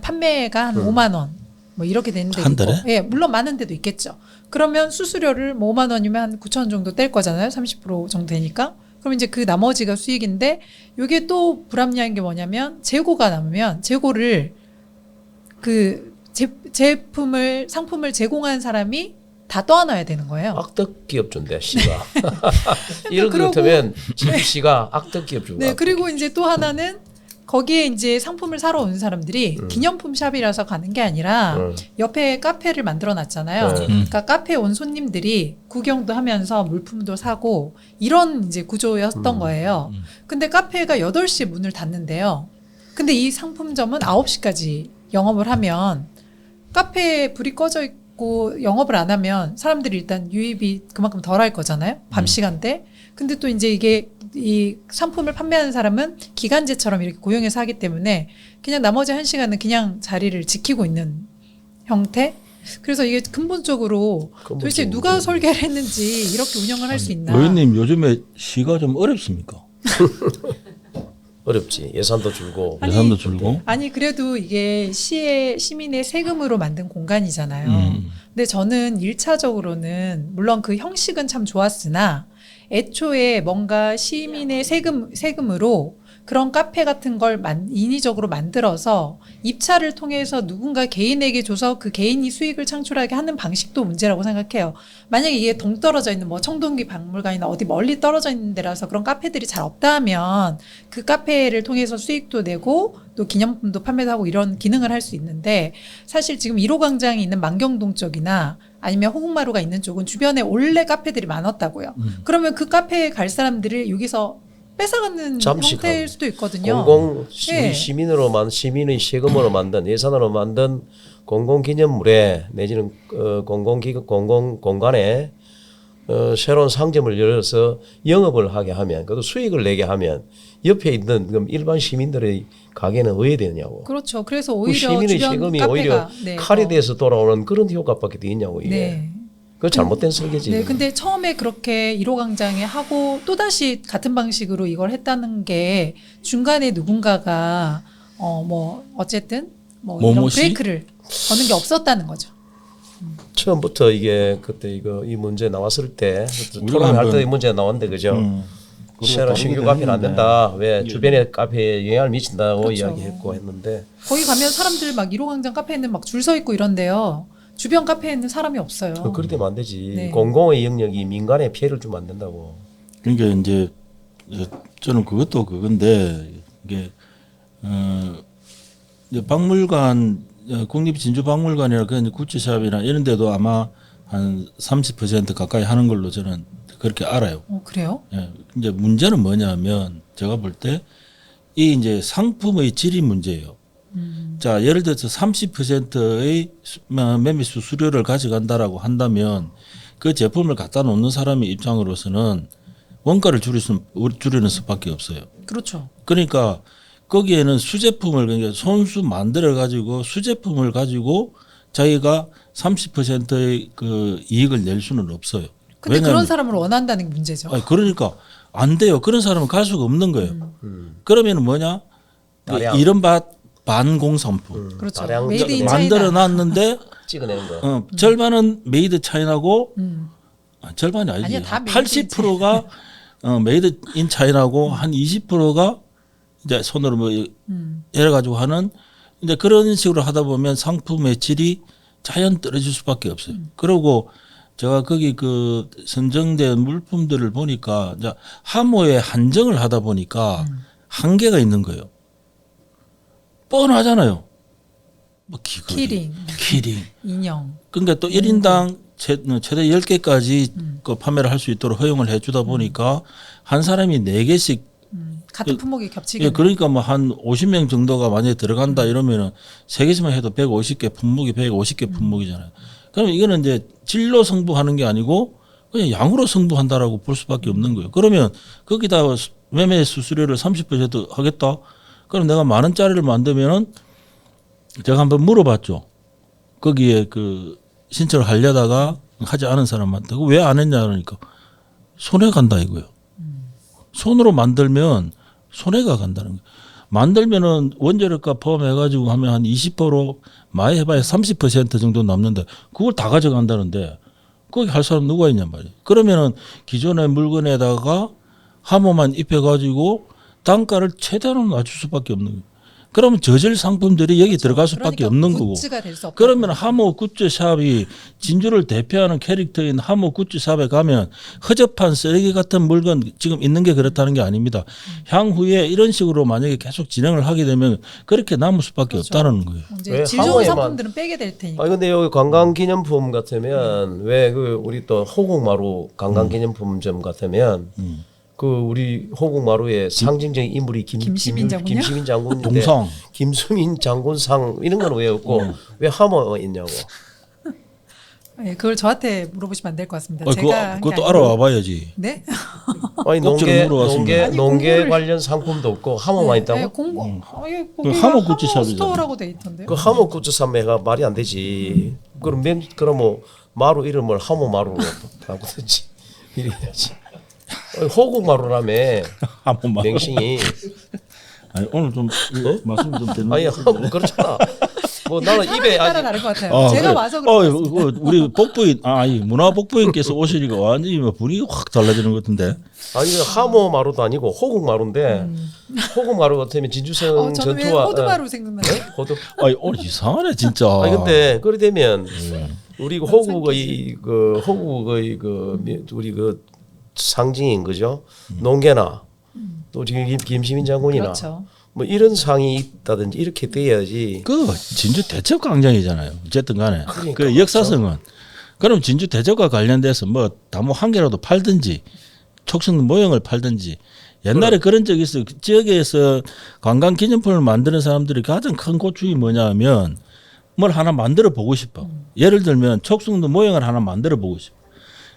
판매가 한 5만 원 뭐 이렇게 되는 데도 한 달에? 있고, 예, 물론 많은 데도 있겠죠. 그러면 수수료를 뭐 5만 원이면 한 9천 원 정도 뗄 거잖아요. 30% 정도 되니까. 그럼 이제 그 나머지가 수익인데 이게 또 불합리한 게 뭐냐면 재고가 남으면 재고를 상품을 제공한 사람이 다 떠안아야 되는 거예요. 악덕 기업주인데 씨가 이런 것 같으면 씨가 악덕 기업주가. 네, 그리고 이제 또 하나는 거기에 이제 상품을 사러 온 사람들이 기념품 샵이라서 가는 게 아니라 옆에 카페를 만들어 놨잖아요. 그러니까 카페에 온 손님들이 구경도 하면서 물품도 사고 이런 이제 구조였던 거예요. 근데 카페가 8시에 문을 닫는데요. 근데 이 상품점은 9시까지 영업을 하면 카페에 불이 꺼져 있고 영업을 안 하면 사람들이 일단 유입이 그만큼 덜 할 거잖아요. 밤 시간대. 근데 또 이제 이게 이 상품을 판매하는 사람은 기간제처럼 이렇게 고용해서 하기 때문에 그냥 나머지 1시간은 그냥 자리를 지키고 있는 형태. 그래서 이게 근본적으로 도대체 누가 설계를 했는지 이렇게 운영을 할 수 있나. 의원님 요즘에 시가 좀 어렵습니까? 어렵지. 예산도 줄고. 예산도 줄고. 아니 그래도 이게 시민의 세금으로 만든 공간이잖아요. 근데 저는 1차적으로는 물론 그 형식은 참 좋았으나 애초에 뭔가 시민의 세금으로 그런 카페 같은 걸 인위적으로 만들어서 입찰을 통해서 누군가 개인에게 줘서 그 개인이 수익을 창출하게 하는 방식도 문제라고 생각해요. 만약에 이게 동떨어져 있는 뭐 청동기 박물관이나 어디 멀리 떨어져 있는 데라서 그런 카페들이 잘 없다 하면 그 카페를 통해서 수익도 내고 또 기념품도 판매도 하고 이런 기능을 할 수 있는데 사실 지금 1호 광장이 있는 만경동 쪽이나 아니면 호국마루가 있는 쪽은 주변에 원래 카페들이 많았다고요. 그러면 그 카페에 갈 사람들을 여기서 뺏어가는 형태일 수도 있거든요. 우리 시민의 세금으로 만든 예산으로 만든 공공기념물에 내지는 공공공간에 새로운 상점을 열어서 영업을 하게 하면 그것도 수익을 내게 하면 옆에 있는 그럼 일반 시민들의 가게는 왜 되냐고. 그렇죠. 그래서 그 오히려 시민의 주변 세금이 카페가 오히려 칼이 돼서 돌아오는 그런 효과밖에 되겠냐고 이게. 네. 그 잘못된 설계지. 네, 근데 처음에 그렇게 1호 광장에 하고 또다시 같은 방식으로 이걸 했다는 게 중간에 누군가가 뭐 어쨌든 뭐 이런 브레이크를 거는 게 없었다는 거죠. 처음부터 이게 그때 이 문제 나왔을 때 토론할 때 이 문제가 나왔는데 그죠? 새로 신규 카페는 안 된다. 왜 주변의 카페에 영향을 미친다고 그렇죠. 이야기했고 했는데 거기 가면 사람들 막 1호 광장 카페에는 막 줄 서 있고 이런데요. 주변 카페에는 사람이 없어요. 그렇게 되면 안 되지. 네. 공공의 영역이 민간에 피해를 주면 안 된다고. 그러니까 이제 저는 그것도 그건데 이게 이제 박물관 국립진주박물관이나 그런 굿즈샵이나 이런 데도 아마 한 30% 가까이 하는 걸로 저는 그렇게 알아요. 그래요? 예. 이제 문제는 뭐냐면 제가 볼 때 이 이제 상품의 질이 문제예요. 자, 예를 들어서 30%의 매매수 수료를 가져간다라고 한다면 그 제품을 갖다 놓는 사람의 입장으로서는 원가를 줄이는 수밖에 없어요. 그렇죠. 그러니까 거기에는 수제품을 그러니까 손수 만들어 가지고 수제품을 가지고 자기가 30%의 그 이익을 낼 수는 없어요. 근데 그런 사람을 원한다는 게 문제죠. 아니, 그러니까 안 돼요. 그런 사람은 갈 수가 없는 거예요. 그러면 뭐냐? 이른바 반공산품. 그렇죠. 다량 메이드 인 만들어 놨는데 찍어내는 거. 절반은 메이드 차이나고 절반이 아니지. 아니야, 다 메이드 80%가 메이드 인 차이나고 한 20%가 이제 손으로 뭐 여러 가지고 하는 이제 그런 식으로 하다 보면 상품의 질이 자연 떨어질 수밖에 없어요. 그리고 제가 거기 그 선정된 물품들을 보니까 이제 함호에 한정을 하다 보니까 한계가 있는 거예요. 뻔하잖아요. 뭐 귀걸이, 키링, 인형. 그러니까 또 1인당 최대 10개까지 그 판매를 할 수 있도록 허용을 해주다 보니까 한 사람이 4개씩 같은 품목이 겹치게. 예, 그러니까 뭐 한 50명 정도가 만약에 들어간다 이러면은 3개씩만 해도 150개 품목이 150개 품목이잖아요. 그러면 이거는 이제 질로 승부하는 게 아니고 그냥 양으로 승부한다라고 볼 수밖에 없는 거예요. 그러면 거기다 매매 수수료를 30% 하겠다. 그럼 내가 10,000원짜리를 만들면은 제가 한번 물어봤죠. 거기에 그 신청을 하려다가 하지 않은 사람한테 왜 안 했냐 그러니까 손해 간다 이거예요. 손으로 만들면 손해가 간다는 거예요. 만들면은 원재료값 포함해가지고 하면 한 20% 많이 해봐야 30% 정도 남는데 그걸 다 가져간다는데 거기 할 사람 누가 있냔 말이에요. 그러면은 기존의 물건에다가 함호만 입혀가지고 단가를 최대한 낮출 수밖에 없는 거예요. 그러면 저질 상품들이 여기 들어갈 수밖에 없는 거고. 굿즈가 될 수 없다. 그러면 함호 굿즈샵이 진주를 대표하는 캐릭터인 함호 굿즈샵에 가면 허접한 쓰레기 같은 물건 지금 있는 게 그렇다는 게 아닙니다. 향후에 이런 식으로 만약에 계속 진행을 하게 되면 그렇게 남을 수밖에 없다는 거예요. 이제 질 좋은 상품들은 빼게 될 테니까. 아니 근데 여기 관광기념품 같으면 왜 그 우리 또 호국마루 관광기념품점 같으면 그 우리 호국마루의 상징적인 인물이 김시민 장군이요? 김시민 장군인데 동상. 김수민 장군상 이런 건 왜 없고 왜 함어 있냐고. 예, 그걸 저한테 물어보시면 안 될 것 같습니다. 아, 제가 한 게 그것도 아니고. 알아와봐야지. 네? 아니 꼭지를 물어봤습니다. 아니, 농계 공부를- 관련 상품도 없고 하모만 있다고? 네, 공부. 예, 그 거기가 하모 하모 굿즈 샵이잖아요. 스토어라고 돼 있던데요. 그 하모 굿즈 판매가 말이 안 되지. 그럼 뭐 마루 이름을 하모 마루로 바꾸든지 이래야지. 호국 마루라며 한 번만. 맹싱이. 아니, 오늘 좀 말씀 좀 되는. 아니 뭐 그렇잖아. 뭐 나는 입에 따라 아직 다른 것 같아요. 제가 와서 그런 것 같습니다. 우리 복부인, 이 문화 복부인께서 오시니까 완전히 뭐 분위기 확 달라지는 것 같은데. 아니 그 하모 마루도 아니고 호국 마루인데 호국 마루 같으면 진주성 저는 왜 전투와 호두마루 생각나요? 호두. 아니, 오늘 이상하네, 진짜. 아니 근데 그래 되면 우리 그 호국의 우리 그 상징인 거죠. 농계나 또 지금 김시민 장군이나 그렇죠. 뭐 이런 상이 있다든지 이렇게 돼야지. 그 진주 대첩 광장이잖아요. 어쨌든 간에. 그러니까, 그 역사성은. 그럼 진주 대첩과 관련돼서 뭐 나무 한 개라도 팔든지 촉성 모형을 팔든지 옛날에 그런 적이 있어요. 그 지역에서 관광 기념품을 만드는 사람들이 가장 큰 고충이 뭐냐면 뭘 하나 만들어 보고 싶어. 예를 들면 촉성도 모형을 하나 만들어 보고 싶어.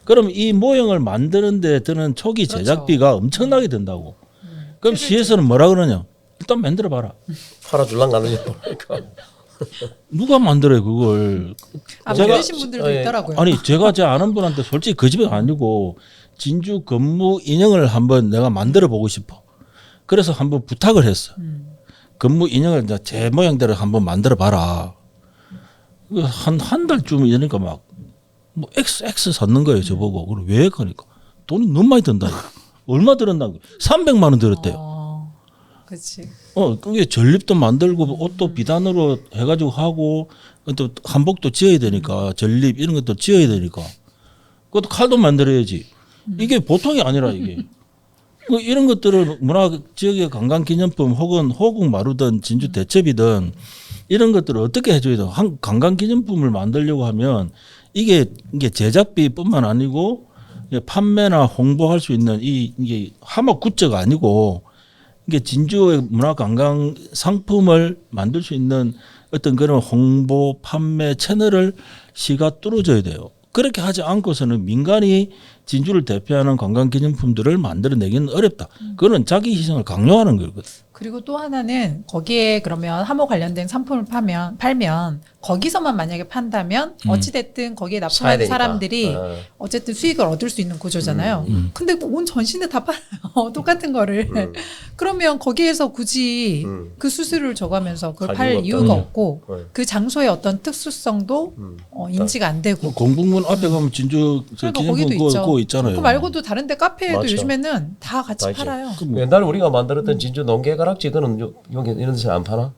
그럼 이 모형을 만드는데 드는 초기 그렇죠. 제작비가 엄청나게 든다고. 그럼 시에서는 뭐라 그러냐? 일단 만들어 봐라. 팔아줄랑 가느냐 그러니까. 누가 만들어요 그걸? 제가- 만드신 분들도 예. 있더라고요. 아니 제가 제 아는 분한테 솔직히 그 집은 아니고 진주 건무 인형을 한번 내가 만들어 보고 싶어. 그래서 한번 부탁을 했어. 건무 인형을 이제 제 모양대로 한번 만들어 봐라. 한 달쯤 이러니까 막 뭐 X 샀는 거예요 저보고. 그래 왜 그러니까 돈이 너무 많이 든다. 얼마 들었나? 300만 원 들었대요. 그렇지. 그게 전립도 만들고 옷도 비단으로 해가지고 하고 또 한복도 지어야 되니까 전립 이런 것도 지어야 되니까 그것도 칼도 만들어야지. 이게 보통이 아니라 이게. 이런 것들을 문화 지역의 관광기념품 혹은 호국 마루든 진주 대첩이든 이런 것들을 어떻게 해줘야 돼? 관광기념품을 만들려고 하면 이게 제작비뿐만 아니고 판매나 홍보할 수 있는 이게 하모 굿즈가 아니고 이게 진주의 문화 관광 상품을 만들 수 있는 어떤 그런 홍보 판매 채널을 시가 뚫어줘야 돼요. 그렇게 하지 않고서는 민간이 진주를 대표하는 관광 기념품들을 만들어내기는 어렵다. 그거는 자기 희생을 강요하는 거거든. 그리고 또 하나는 거기에 그러면 하모 관련된 상품을 팔면 거기서만 만약에 판다면 어찌됐든 거기에 사야 납품하는 되니까. 사람들이 어쨌든 수익을 얻을 수 있는 구조잖아요. 근데 온 전신에 다 팔아요. 똑같은 거를. 그러면 거기에서 굳이 그 수수료를 줘가면서 그걸 팔 가격이 이유가 없다. 없고 그 장소의 어떤 특수성도 인지가 안 되고. 공북문 앞에 가면 진주 그러니까 기념품 거기도 있죠. 그거 있잖아요. 그 말고도 다른 데 카페에도 맞죠. 요즘에는 다 같이 다 있지. 팔아요. 옛날에 우리가 만들었던 진주 농계가락지 그는 여기 이런 데서 안 파나?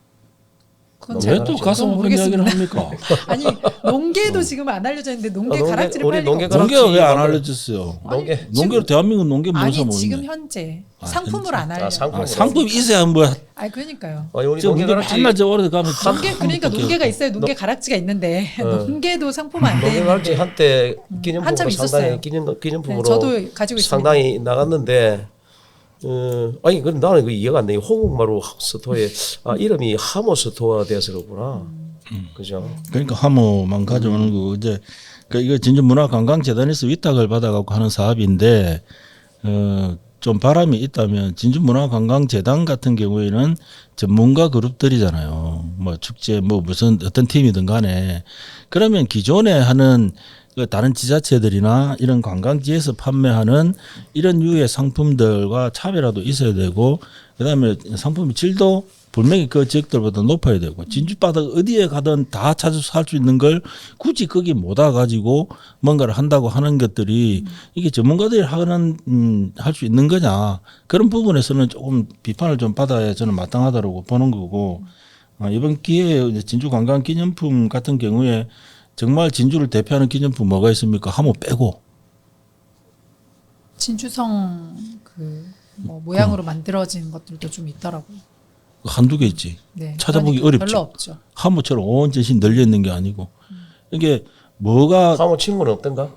그건 왜 제가 왜 또 그건 가서 그런 이야기를 모르겠습니다. 합니까? 아니 농계도 지금 안 알려져 있는데 농계 농계- 가락지를 우리 팔 리가 농계 없죠. 가락지 농계가 왜 안 만들- 알려졌어요? 농계 농계로 대한민국 농계 뭔 아니 사모 지금 있네. 현재 상품을 안 알려. 상품. 상품 있어야 뭐 아니 그러니까요. 아니 우리 저 농계 농계가락지 맨날 저 오래 가면 농계 그러니까 농계가 있어요. 농계 가락지가 있는데 농계도 상품 안 돼. 농계가락지 한때 기념품으로 한참 있었어요. 상당히 기념품으로 네, 저도 가지고 있습니다. 상당히 나갔는데 아니 근데 나는 그 이해가 안 돼. 호국마루 스토어에 이름이 하모 스토어가 돼서 그렇구나. 그죠? 그러니까 하모만 가져오는 거 이제 이거 진주 문화관광재단에서 위탁을 받아갖고 하는 사업인데 좀 바람이 있다면 진주 문화관광재단 같은 경우에는 전문가 그룹들이잖아요. 뭐 축제 뭐 무슨 어떤 팀이든 간에 그러면 기존에 하는 그 다른 지자체들이나 이런 관광지에서 판매하는 이런 유의 상품들과 차별화도 있어야 되고 그다음에 상품의 질도 분명히 그 지역들보다 높아야 되고 진주바닥 어디에 가든 다 찾아서 살 수 있는 걸 굳이 거기 못 와가지고 뭔가를 한다고 하는 것들이 이게 전문가들이 하는 할 수 있는 거냐 그런 부분에서는 조금 비판을 좀 받아야 저는 마땅하다고 보는 거고 이번 기회에 이제 진주관광기념품 같은 경우에 정말 진주를 대표하는 기념품 뭐가 있습니까? 하모 빼고 진주성 그 뭐 모양으로 만들어진 것들도 좀 있더라고요. 한두 개 있지. 네, 찾아보기 그러니까 어렵죠. 별로 없죠. 하모처럼 온 전신 널려 있는 게 아니고 이게 뭐가 하모 친구는 없던가?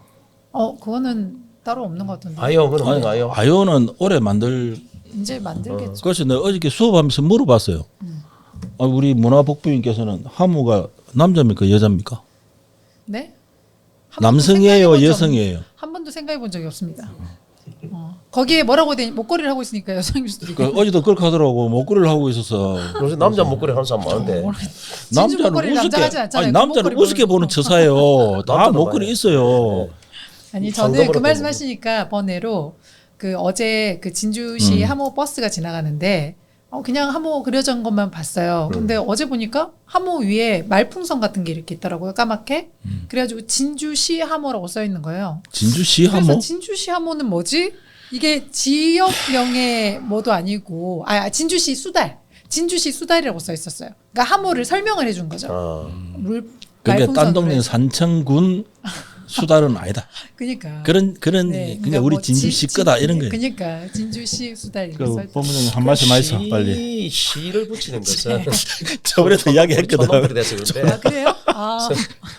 그거는 따로 없는 것 같은데. 아이오 그는 없는 아이오. 아이오는 올해 만들 이제 만들겠죠. 그래서 내가 어저께 수업하면서 물어봤어요. 우리 문화복부인께서는 하모가 남자입니까 여자입니까? 네? 남성이에요, 여성이에요? 한 번도 생각해 본 적이 없습니다. 거기에 뭐라고 되니 목걸이를 하고 있으니까 여성일 수도 있고. 어제도 그렇게 하더라고. 목걸이를 하고 있었어. 요새 남자 목걸이 하는 사람 많은데. 남자는 목걸이를 우습게, 남자가 하지 않잖아요. 아니 그 남자는 목걸이 우습게 보는 모르고. 처사예요. 다 남자도 목걸이 많아요. 있어요. 아니 저는 그 상금으로 말씀하시니까 번외로 그 어제 그 진주시 하모 버스가 지나가는데 그냥 하모 그려져 있는 것만 봤어요. 근데 어제 보니까 하모 위에 말풍선 같은 게 이렇게 있더라고요. 까맣게. 그래가지고 진주시 하모라고 써 있는 거예요. 진주시 그래서 하모? 진주시 하모는 뭐지? 이게 지역명의 뭐도 아니고 진주시 수달. 진주시 수달이라고 써 있었어요. 그러니까 하모를 설명을 해준 거죠. 물 그러니까 딴 말풍선으로 동네 해서. 산청군 수달은 아니다. 그러니까 그런 네, 그냥 그러니까 우리 뭐 진주시 거다 이런 거예요. 그러니까 진주시 수달 이렇게 그 써 있다. 법무장님 한 말씀 하셔 빨리. 시를 붙이는 것은 저번에도 이야기했거든. 촌놈들이 돼서 그런데 아 그래요? 아,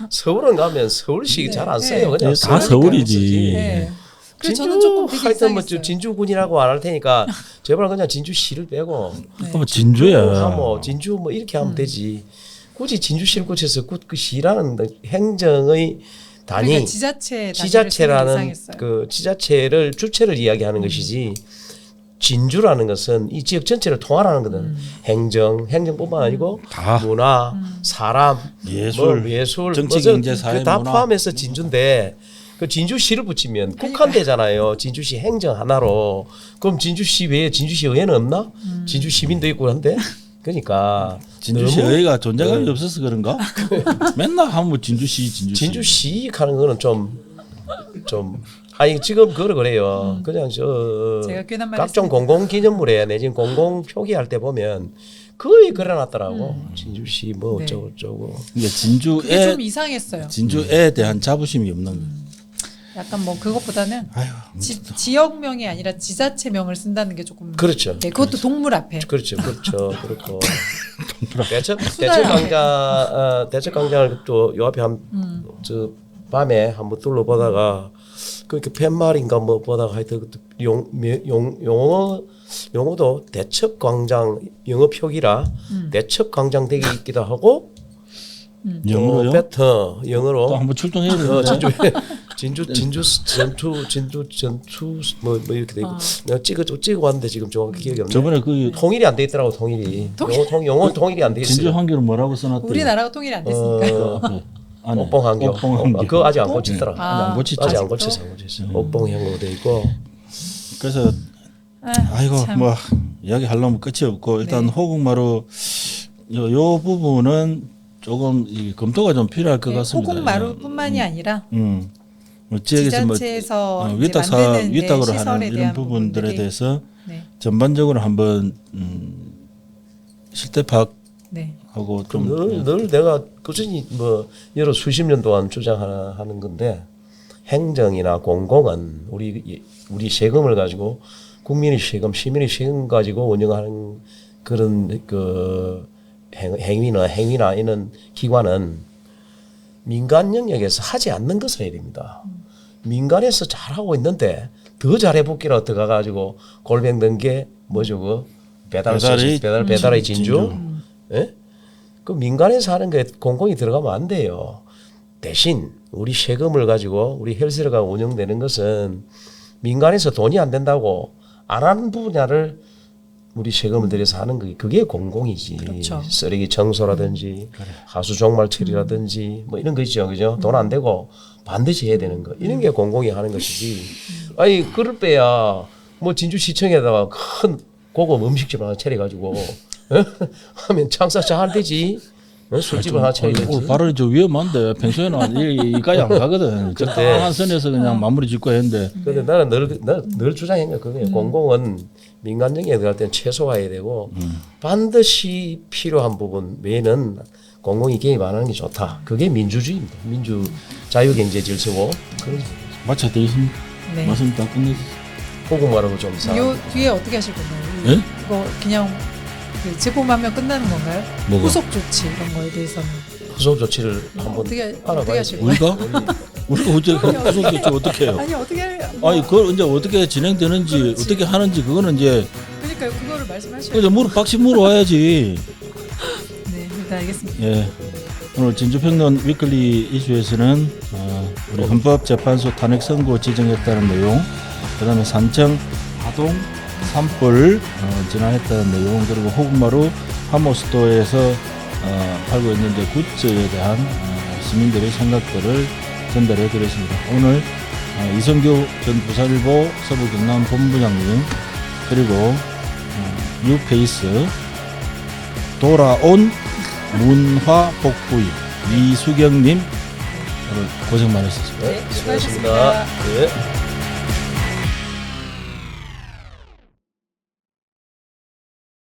서울은 가면 서울시 잘 안 써요. 그냥 네, 다 서울이지. 네. 그래서 진주 저는 조금 되게 하여튼 뭐 이상했어요. 진주군이라고 안 할 테니까 제발 그냥 진주시를 빼고 그럼 진주야. 하모 진주 뭐 이렇게 하면 되지. 굳이 진주시를 꽂혀서 그 시라는 행정의 단위 그러니까 지자체 지자체라는 이상했어요. 그 지자체를 주체를 이야기하는 것이지 진주라는 것은 이 지역 전체를 통할하는 거든. 행정뿐만 아니고 다. 문화, 사람, 예술, 뭐 예술, 정치, 뭐든 경제, 사회, 다 문화. 포함해서 진주인데 그 진주시를 붙이면 국한되잖아요. 진주시 행정 하나로. 그럼 진주시 외에 진주시 의회는 없나? 진주 시민도 있고 한데. 그러니까 진주시 너무 의회가 존재감이 없어서 그런가? 맨날 하면 진주시. 진주시 하는 거는 좀 아니 지금 그래요. 그냥 제가 괜한 말 각종 했습니다. 공공 기념물에 내지는 공공 표기할 때 보면 거의 그려놨더라고. 진주시 뭐 네. 어쩌고. 그러니까 그게 좀 이상했어요. 진주에 대한 자부심이 없는 거예요. 약간 뭐 그것보다는 아유, 지역명이 아니라 지자체명을 쓴다는 게 조금 그렇죠. 네, 그것도 동물 앞에. 그렇죠. 그렇고 대척광장을 또 요 앞에 저 밤에 한번 둘러보다가 그렇게 팻말인가 뭐 보다가 하여튼 용어도 대척광장 영어 표기라 대척광장 되게 있기도 하고 영어로요? 영어로 또 한번 출동해야 되는데. 진주 전투 뭐 이렇게 돼 있고 내가 찍어 왔는데 지금 정확히 기억이 없네. 저번에 그 통일이 안 돼 있더라고 통일이. 영어 통일이 안 돼 있어요. 진주 한겨는 뭐라고 써놨대? 우리나라가 통일이 안 됐으니까. 옥봉항교. 그거 아직 안 고치더라. 안 고치죠. 아직 안 아직도? 고쳤어. 옥봉항으로 돼 있고. 그래서 아이고 참. 뭐 이야기 하려면 끝이 없고 일단 호국마루 요 부분은 조금 이 검토가 좀 필요할 것 같습니다. 호국마루뿐만이 아니라 뭐 지역에서 뭐 지자체에서 위탁으로 시설에 하는 이런 대한 부분들에 부분들이- 대해서 네. 전반적으로 한번 실태 파악하고 네. 좀 늘 내가 꾸준히 뭐 여러 수십 년 동안 주장하는 건데 행정이나 공공은 우리 세금을 가지고 국민의 세금, 시민의 세금 가지고 운영하는 그런 그 행위나 이런 기관은 민간 영역에서 하지 않는 것을 해야 됩니다. 민간에서 잘하고 있는데 더 잘해볼기라 들어가가지고 골뱅던 게 뭐죠? 그 배달의 진주. 예? 그 민간에서 하는 게 공공이 들어가면 안 돼요. 대신 우리 세금을 가지고 우리 헬스가 운영되는 것은 민간에서 돈이 안 된다고 안 하는 분야를 우리 세금을 들여서 하는 게 그게 공공이지. 그렇죠. 쓰레기 청소라든지 하수 종말 처리라든지 뭐 이런 거 있죠, 그죠? 돈 안 되고 반드시 해야 되는 거 이런 게 공공이 하는 것이지. 아니 그럴 때야 뭐 진주시청에다가 큰 고급 음식집 하나 차려가지고 하면 장사 잘 되지. 술집을 하나 차려야지. 오늘 발언이 좀 위험한데 평소에는 이까지 안 가거든. 적당한 선에서 그냥 마무리 짓고 했는데 근데 나는 늘 주장한 게 그거예요. 공공은 민간 영역에 들어갈 때는 최소화해야 되고 반드시 필요한 부분 외에는 공공이 개입 안 하는 게 좋다. 그게 민주주의입니다. 민주 자유경제 질서고. 마쳐 되어 있습니다. 네. 말씀 다 끝냈어요. 호국마루고 좀 이상. 요 뒤에 어떻게 하실 건가요? 예? 이거 그냥 그 제보하면 끝나는 건가요? 뭐가? 후속 조치 이런 거에 대해서는 후속 조치를 한번 어떻게 알아봐야지. 하실 거예요? 우리가 어째 구속조치 어떻게 해요? 아니 어떻게 아니 그걸 이제 어떻게 진행되는지 그렇지. 어떻게 하는지 그거는 이제 그러니까요 그거를 말씀하셔야 그냥 박씨 물어와야지. 네 일단 알겠습니다. 예. 오늘 진주평론 위클리 이슈에서는 우리 헌법재판소 탄핵 선고 지정했다는 내용, 그다음에 산청 하동 산불 진화했다는 내용, 그리고 호국마루 하모스토에서 팔고 있는데 굿즈에 대한 시민들의 생각들을 전달해 드렸습니다. 오늘 이성규 전 부산일보 서부경남 본부장님, 그리고 뉴페이스 돌아온 문화복부인 이수경님, 오늘 고생 많으셨습니다. 네, 수고하셨습니다. 네.